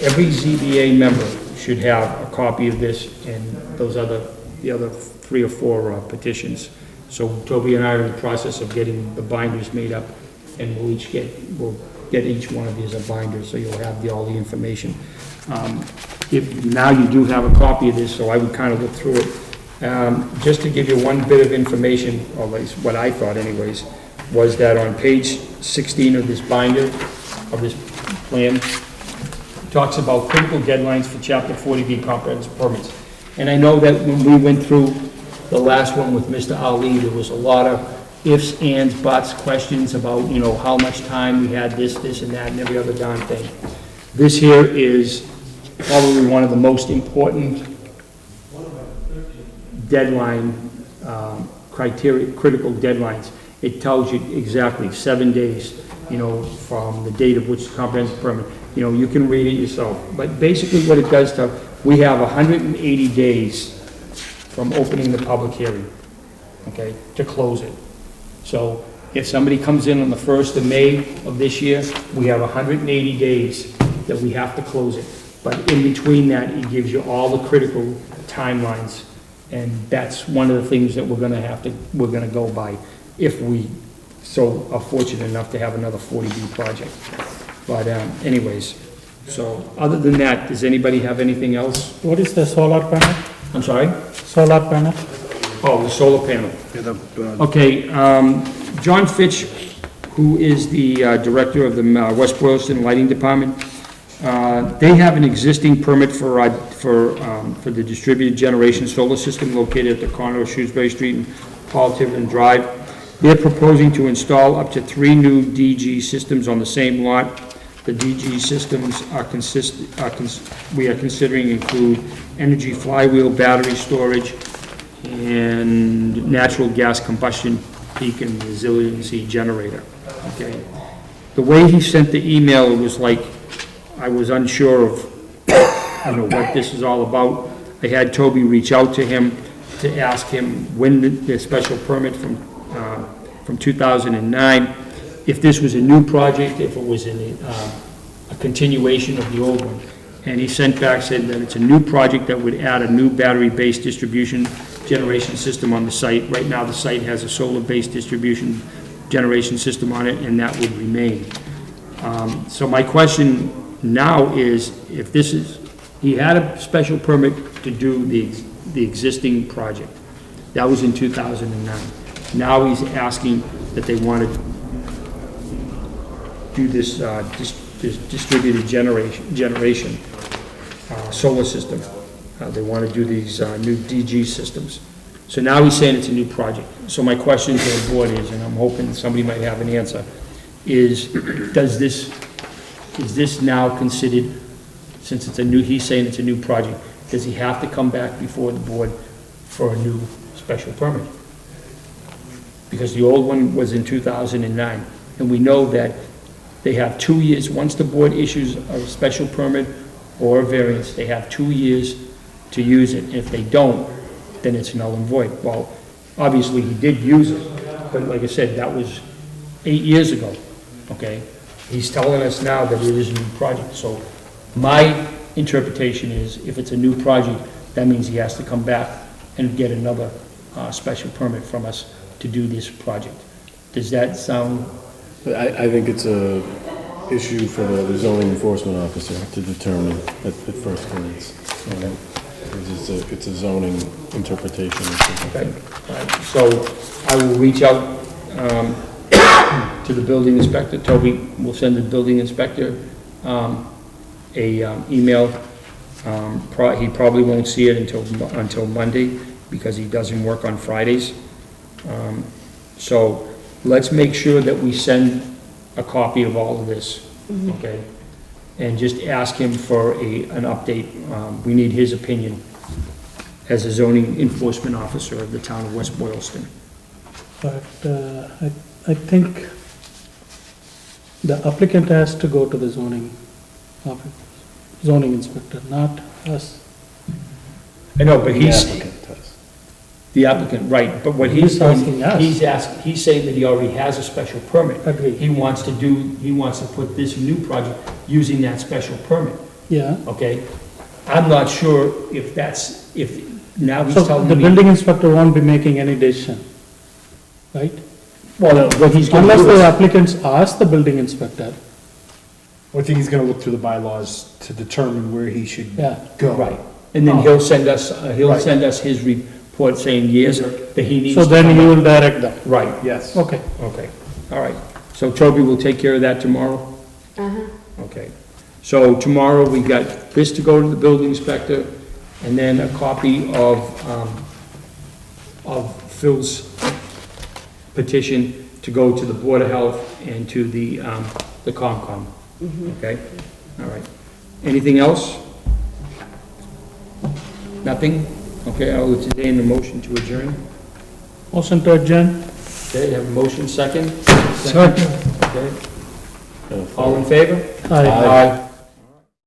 every ZBA member should have a copy of this and the other 3 or 4 petitions. So Toby and I are in the process of getting the binders made up, and we'll get each one of these a binder, so you'll have all the information. Now you do have a copy of this, so I would kind of look through it. Just to give you one bit of information, or at least what I thought anyways, was that on page 16 of this binder, of this plan, it talks about critical deadlines for Chapter 40B comprehensive permits. And I know that when we went through the last one with Mr. Ali, there was a lot of ifs, ands, buts, questions about, how much time we had, this, and that, and every other darn thing. This here is probably one of the most important deadline criteria, critical deadlines. It tells you exactly 7 days, from the date of which the comprehensive permit, you can read it yourself. But basically what it does we have 180 days from opening the public hearing, okay, to close it. So if somebody comes in on the 1st of May of this year, we have 180 days that we have to close it. But in between that, it gives you all the critical timelines. And that's one of the things that we're gonna go by if we so are fortunate enough to have another 40B project. But anyways, so other than that, does anybody have anything else? What is the solar panel? I'm sorry? Solar panel? Oh, the solar panel. Okay, John Fitch, who is the director of the West Boylston Lighting Department, they have an existing permit for the distributed generation solar system located at the corner of Shrewsbury Street and Paul Tiverton Drive. They're proposing to install up to 3 new DG systems on the same lot. The DG systems we are considering include energy flywheel battery storage and natural gas combustion peak and resiliency generator. Okay. The way he sent the email, it was like I was unsure of what this is all about. I had Toby reach out to him to ask him when the special permit from 2009, if this was a new project, if it was a continuation of the old one. And he sent back, said that it's a new project that would add a new battery-based distribution generation system on the site. Right now, the site has a solar-based distribution generation system on it, and that would remain. So my question now is, if this is, he had a special permit to do the existing project. That was in 2009. Now he's asking that they want to do this, this distributed generation solar system. They want to do these new DG systems. So now he's saying it's a new project. So my question to the board is, and I'm hoping somebody might have an answer, is is this now considered, since it's a new, he's saying it's a new project, does he have to come back before the board for a new special permit? Because the old one was in 2009, and we know that they have 2 years, once the board issues a special permit or a variance, they have 2 years to use it. If they don't, then it's null and void. Well, obviously, he did use it, but like I said, that was 8 years ago, okay? He's telling us now that it is a new project, so my interpretation is, if it's a new project, that means he has to come back and get another special permit from us to do this project. Does that sound? I think it's a issue for the zoning enforcement officer to determine at first glance. It's a zoning interpretation issue. Okay, all right. So I will reach out to the building inspector. Toby will send the building inspector email. He probably won't see it until Monday, because he doesn't work on Fridays. So let's make sure that we send a copy of all of this, okay? And just ask him for an update. We need his opinion as a zoning enforcement officer of the town of West Boylston. But I think the applicant has to go to the zoning inspector, not us. I know, but he's... The applicant does. The applicant, right, but what he's asking us, he's saying that he already has a special permit. Agreed. He wants to put this new project using that special permit, Yeah. okay? I'm not sure if now he's So telling the me... building inspector won't be making any decision, right? Well, what he's going to Unless do the is... applicants ask the building inspector. I think he's gonna look through the bylaws to determine where he should Yeah. go. Right, and then he'll send us his report saying yes, that he needs to... So then come you up. will direct them. Right, Yes. Okay. okay, all right. So Toby will take care of that tomorrow? Okay. So tomorrow, we got this to go to the building inspector, and then a copy of Phil's petition to go to the Board of Health and to the COMCOM. Okay? All right. Anything else? Nothing? Okay, I'll entertain the motion to adjourn. Motion to adjourn? Okay, have a motion, second? Second. Okay. All in favor? Aye. Aye.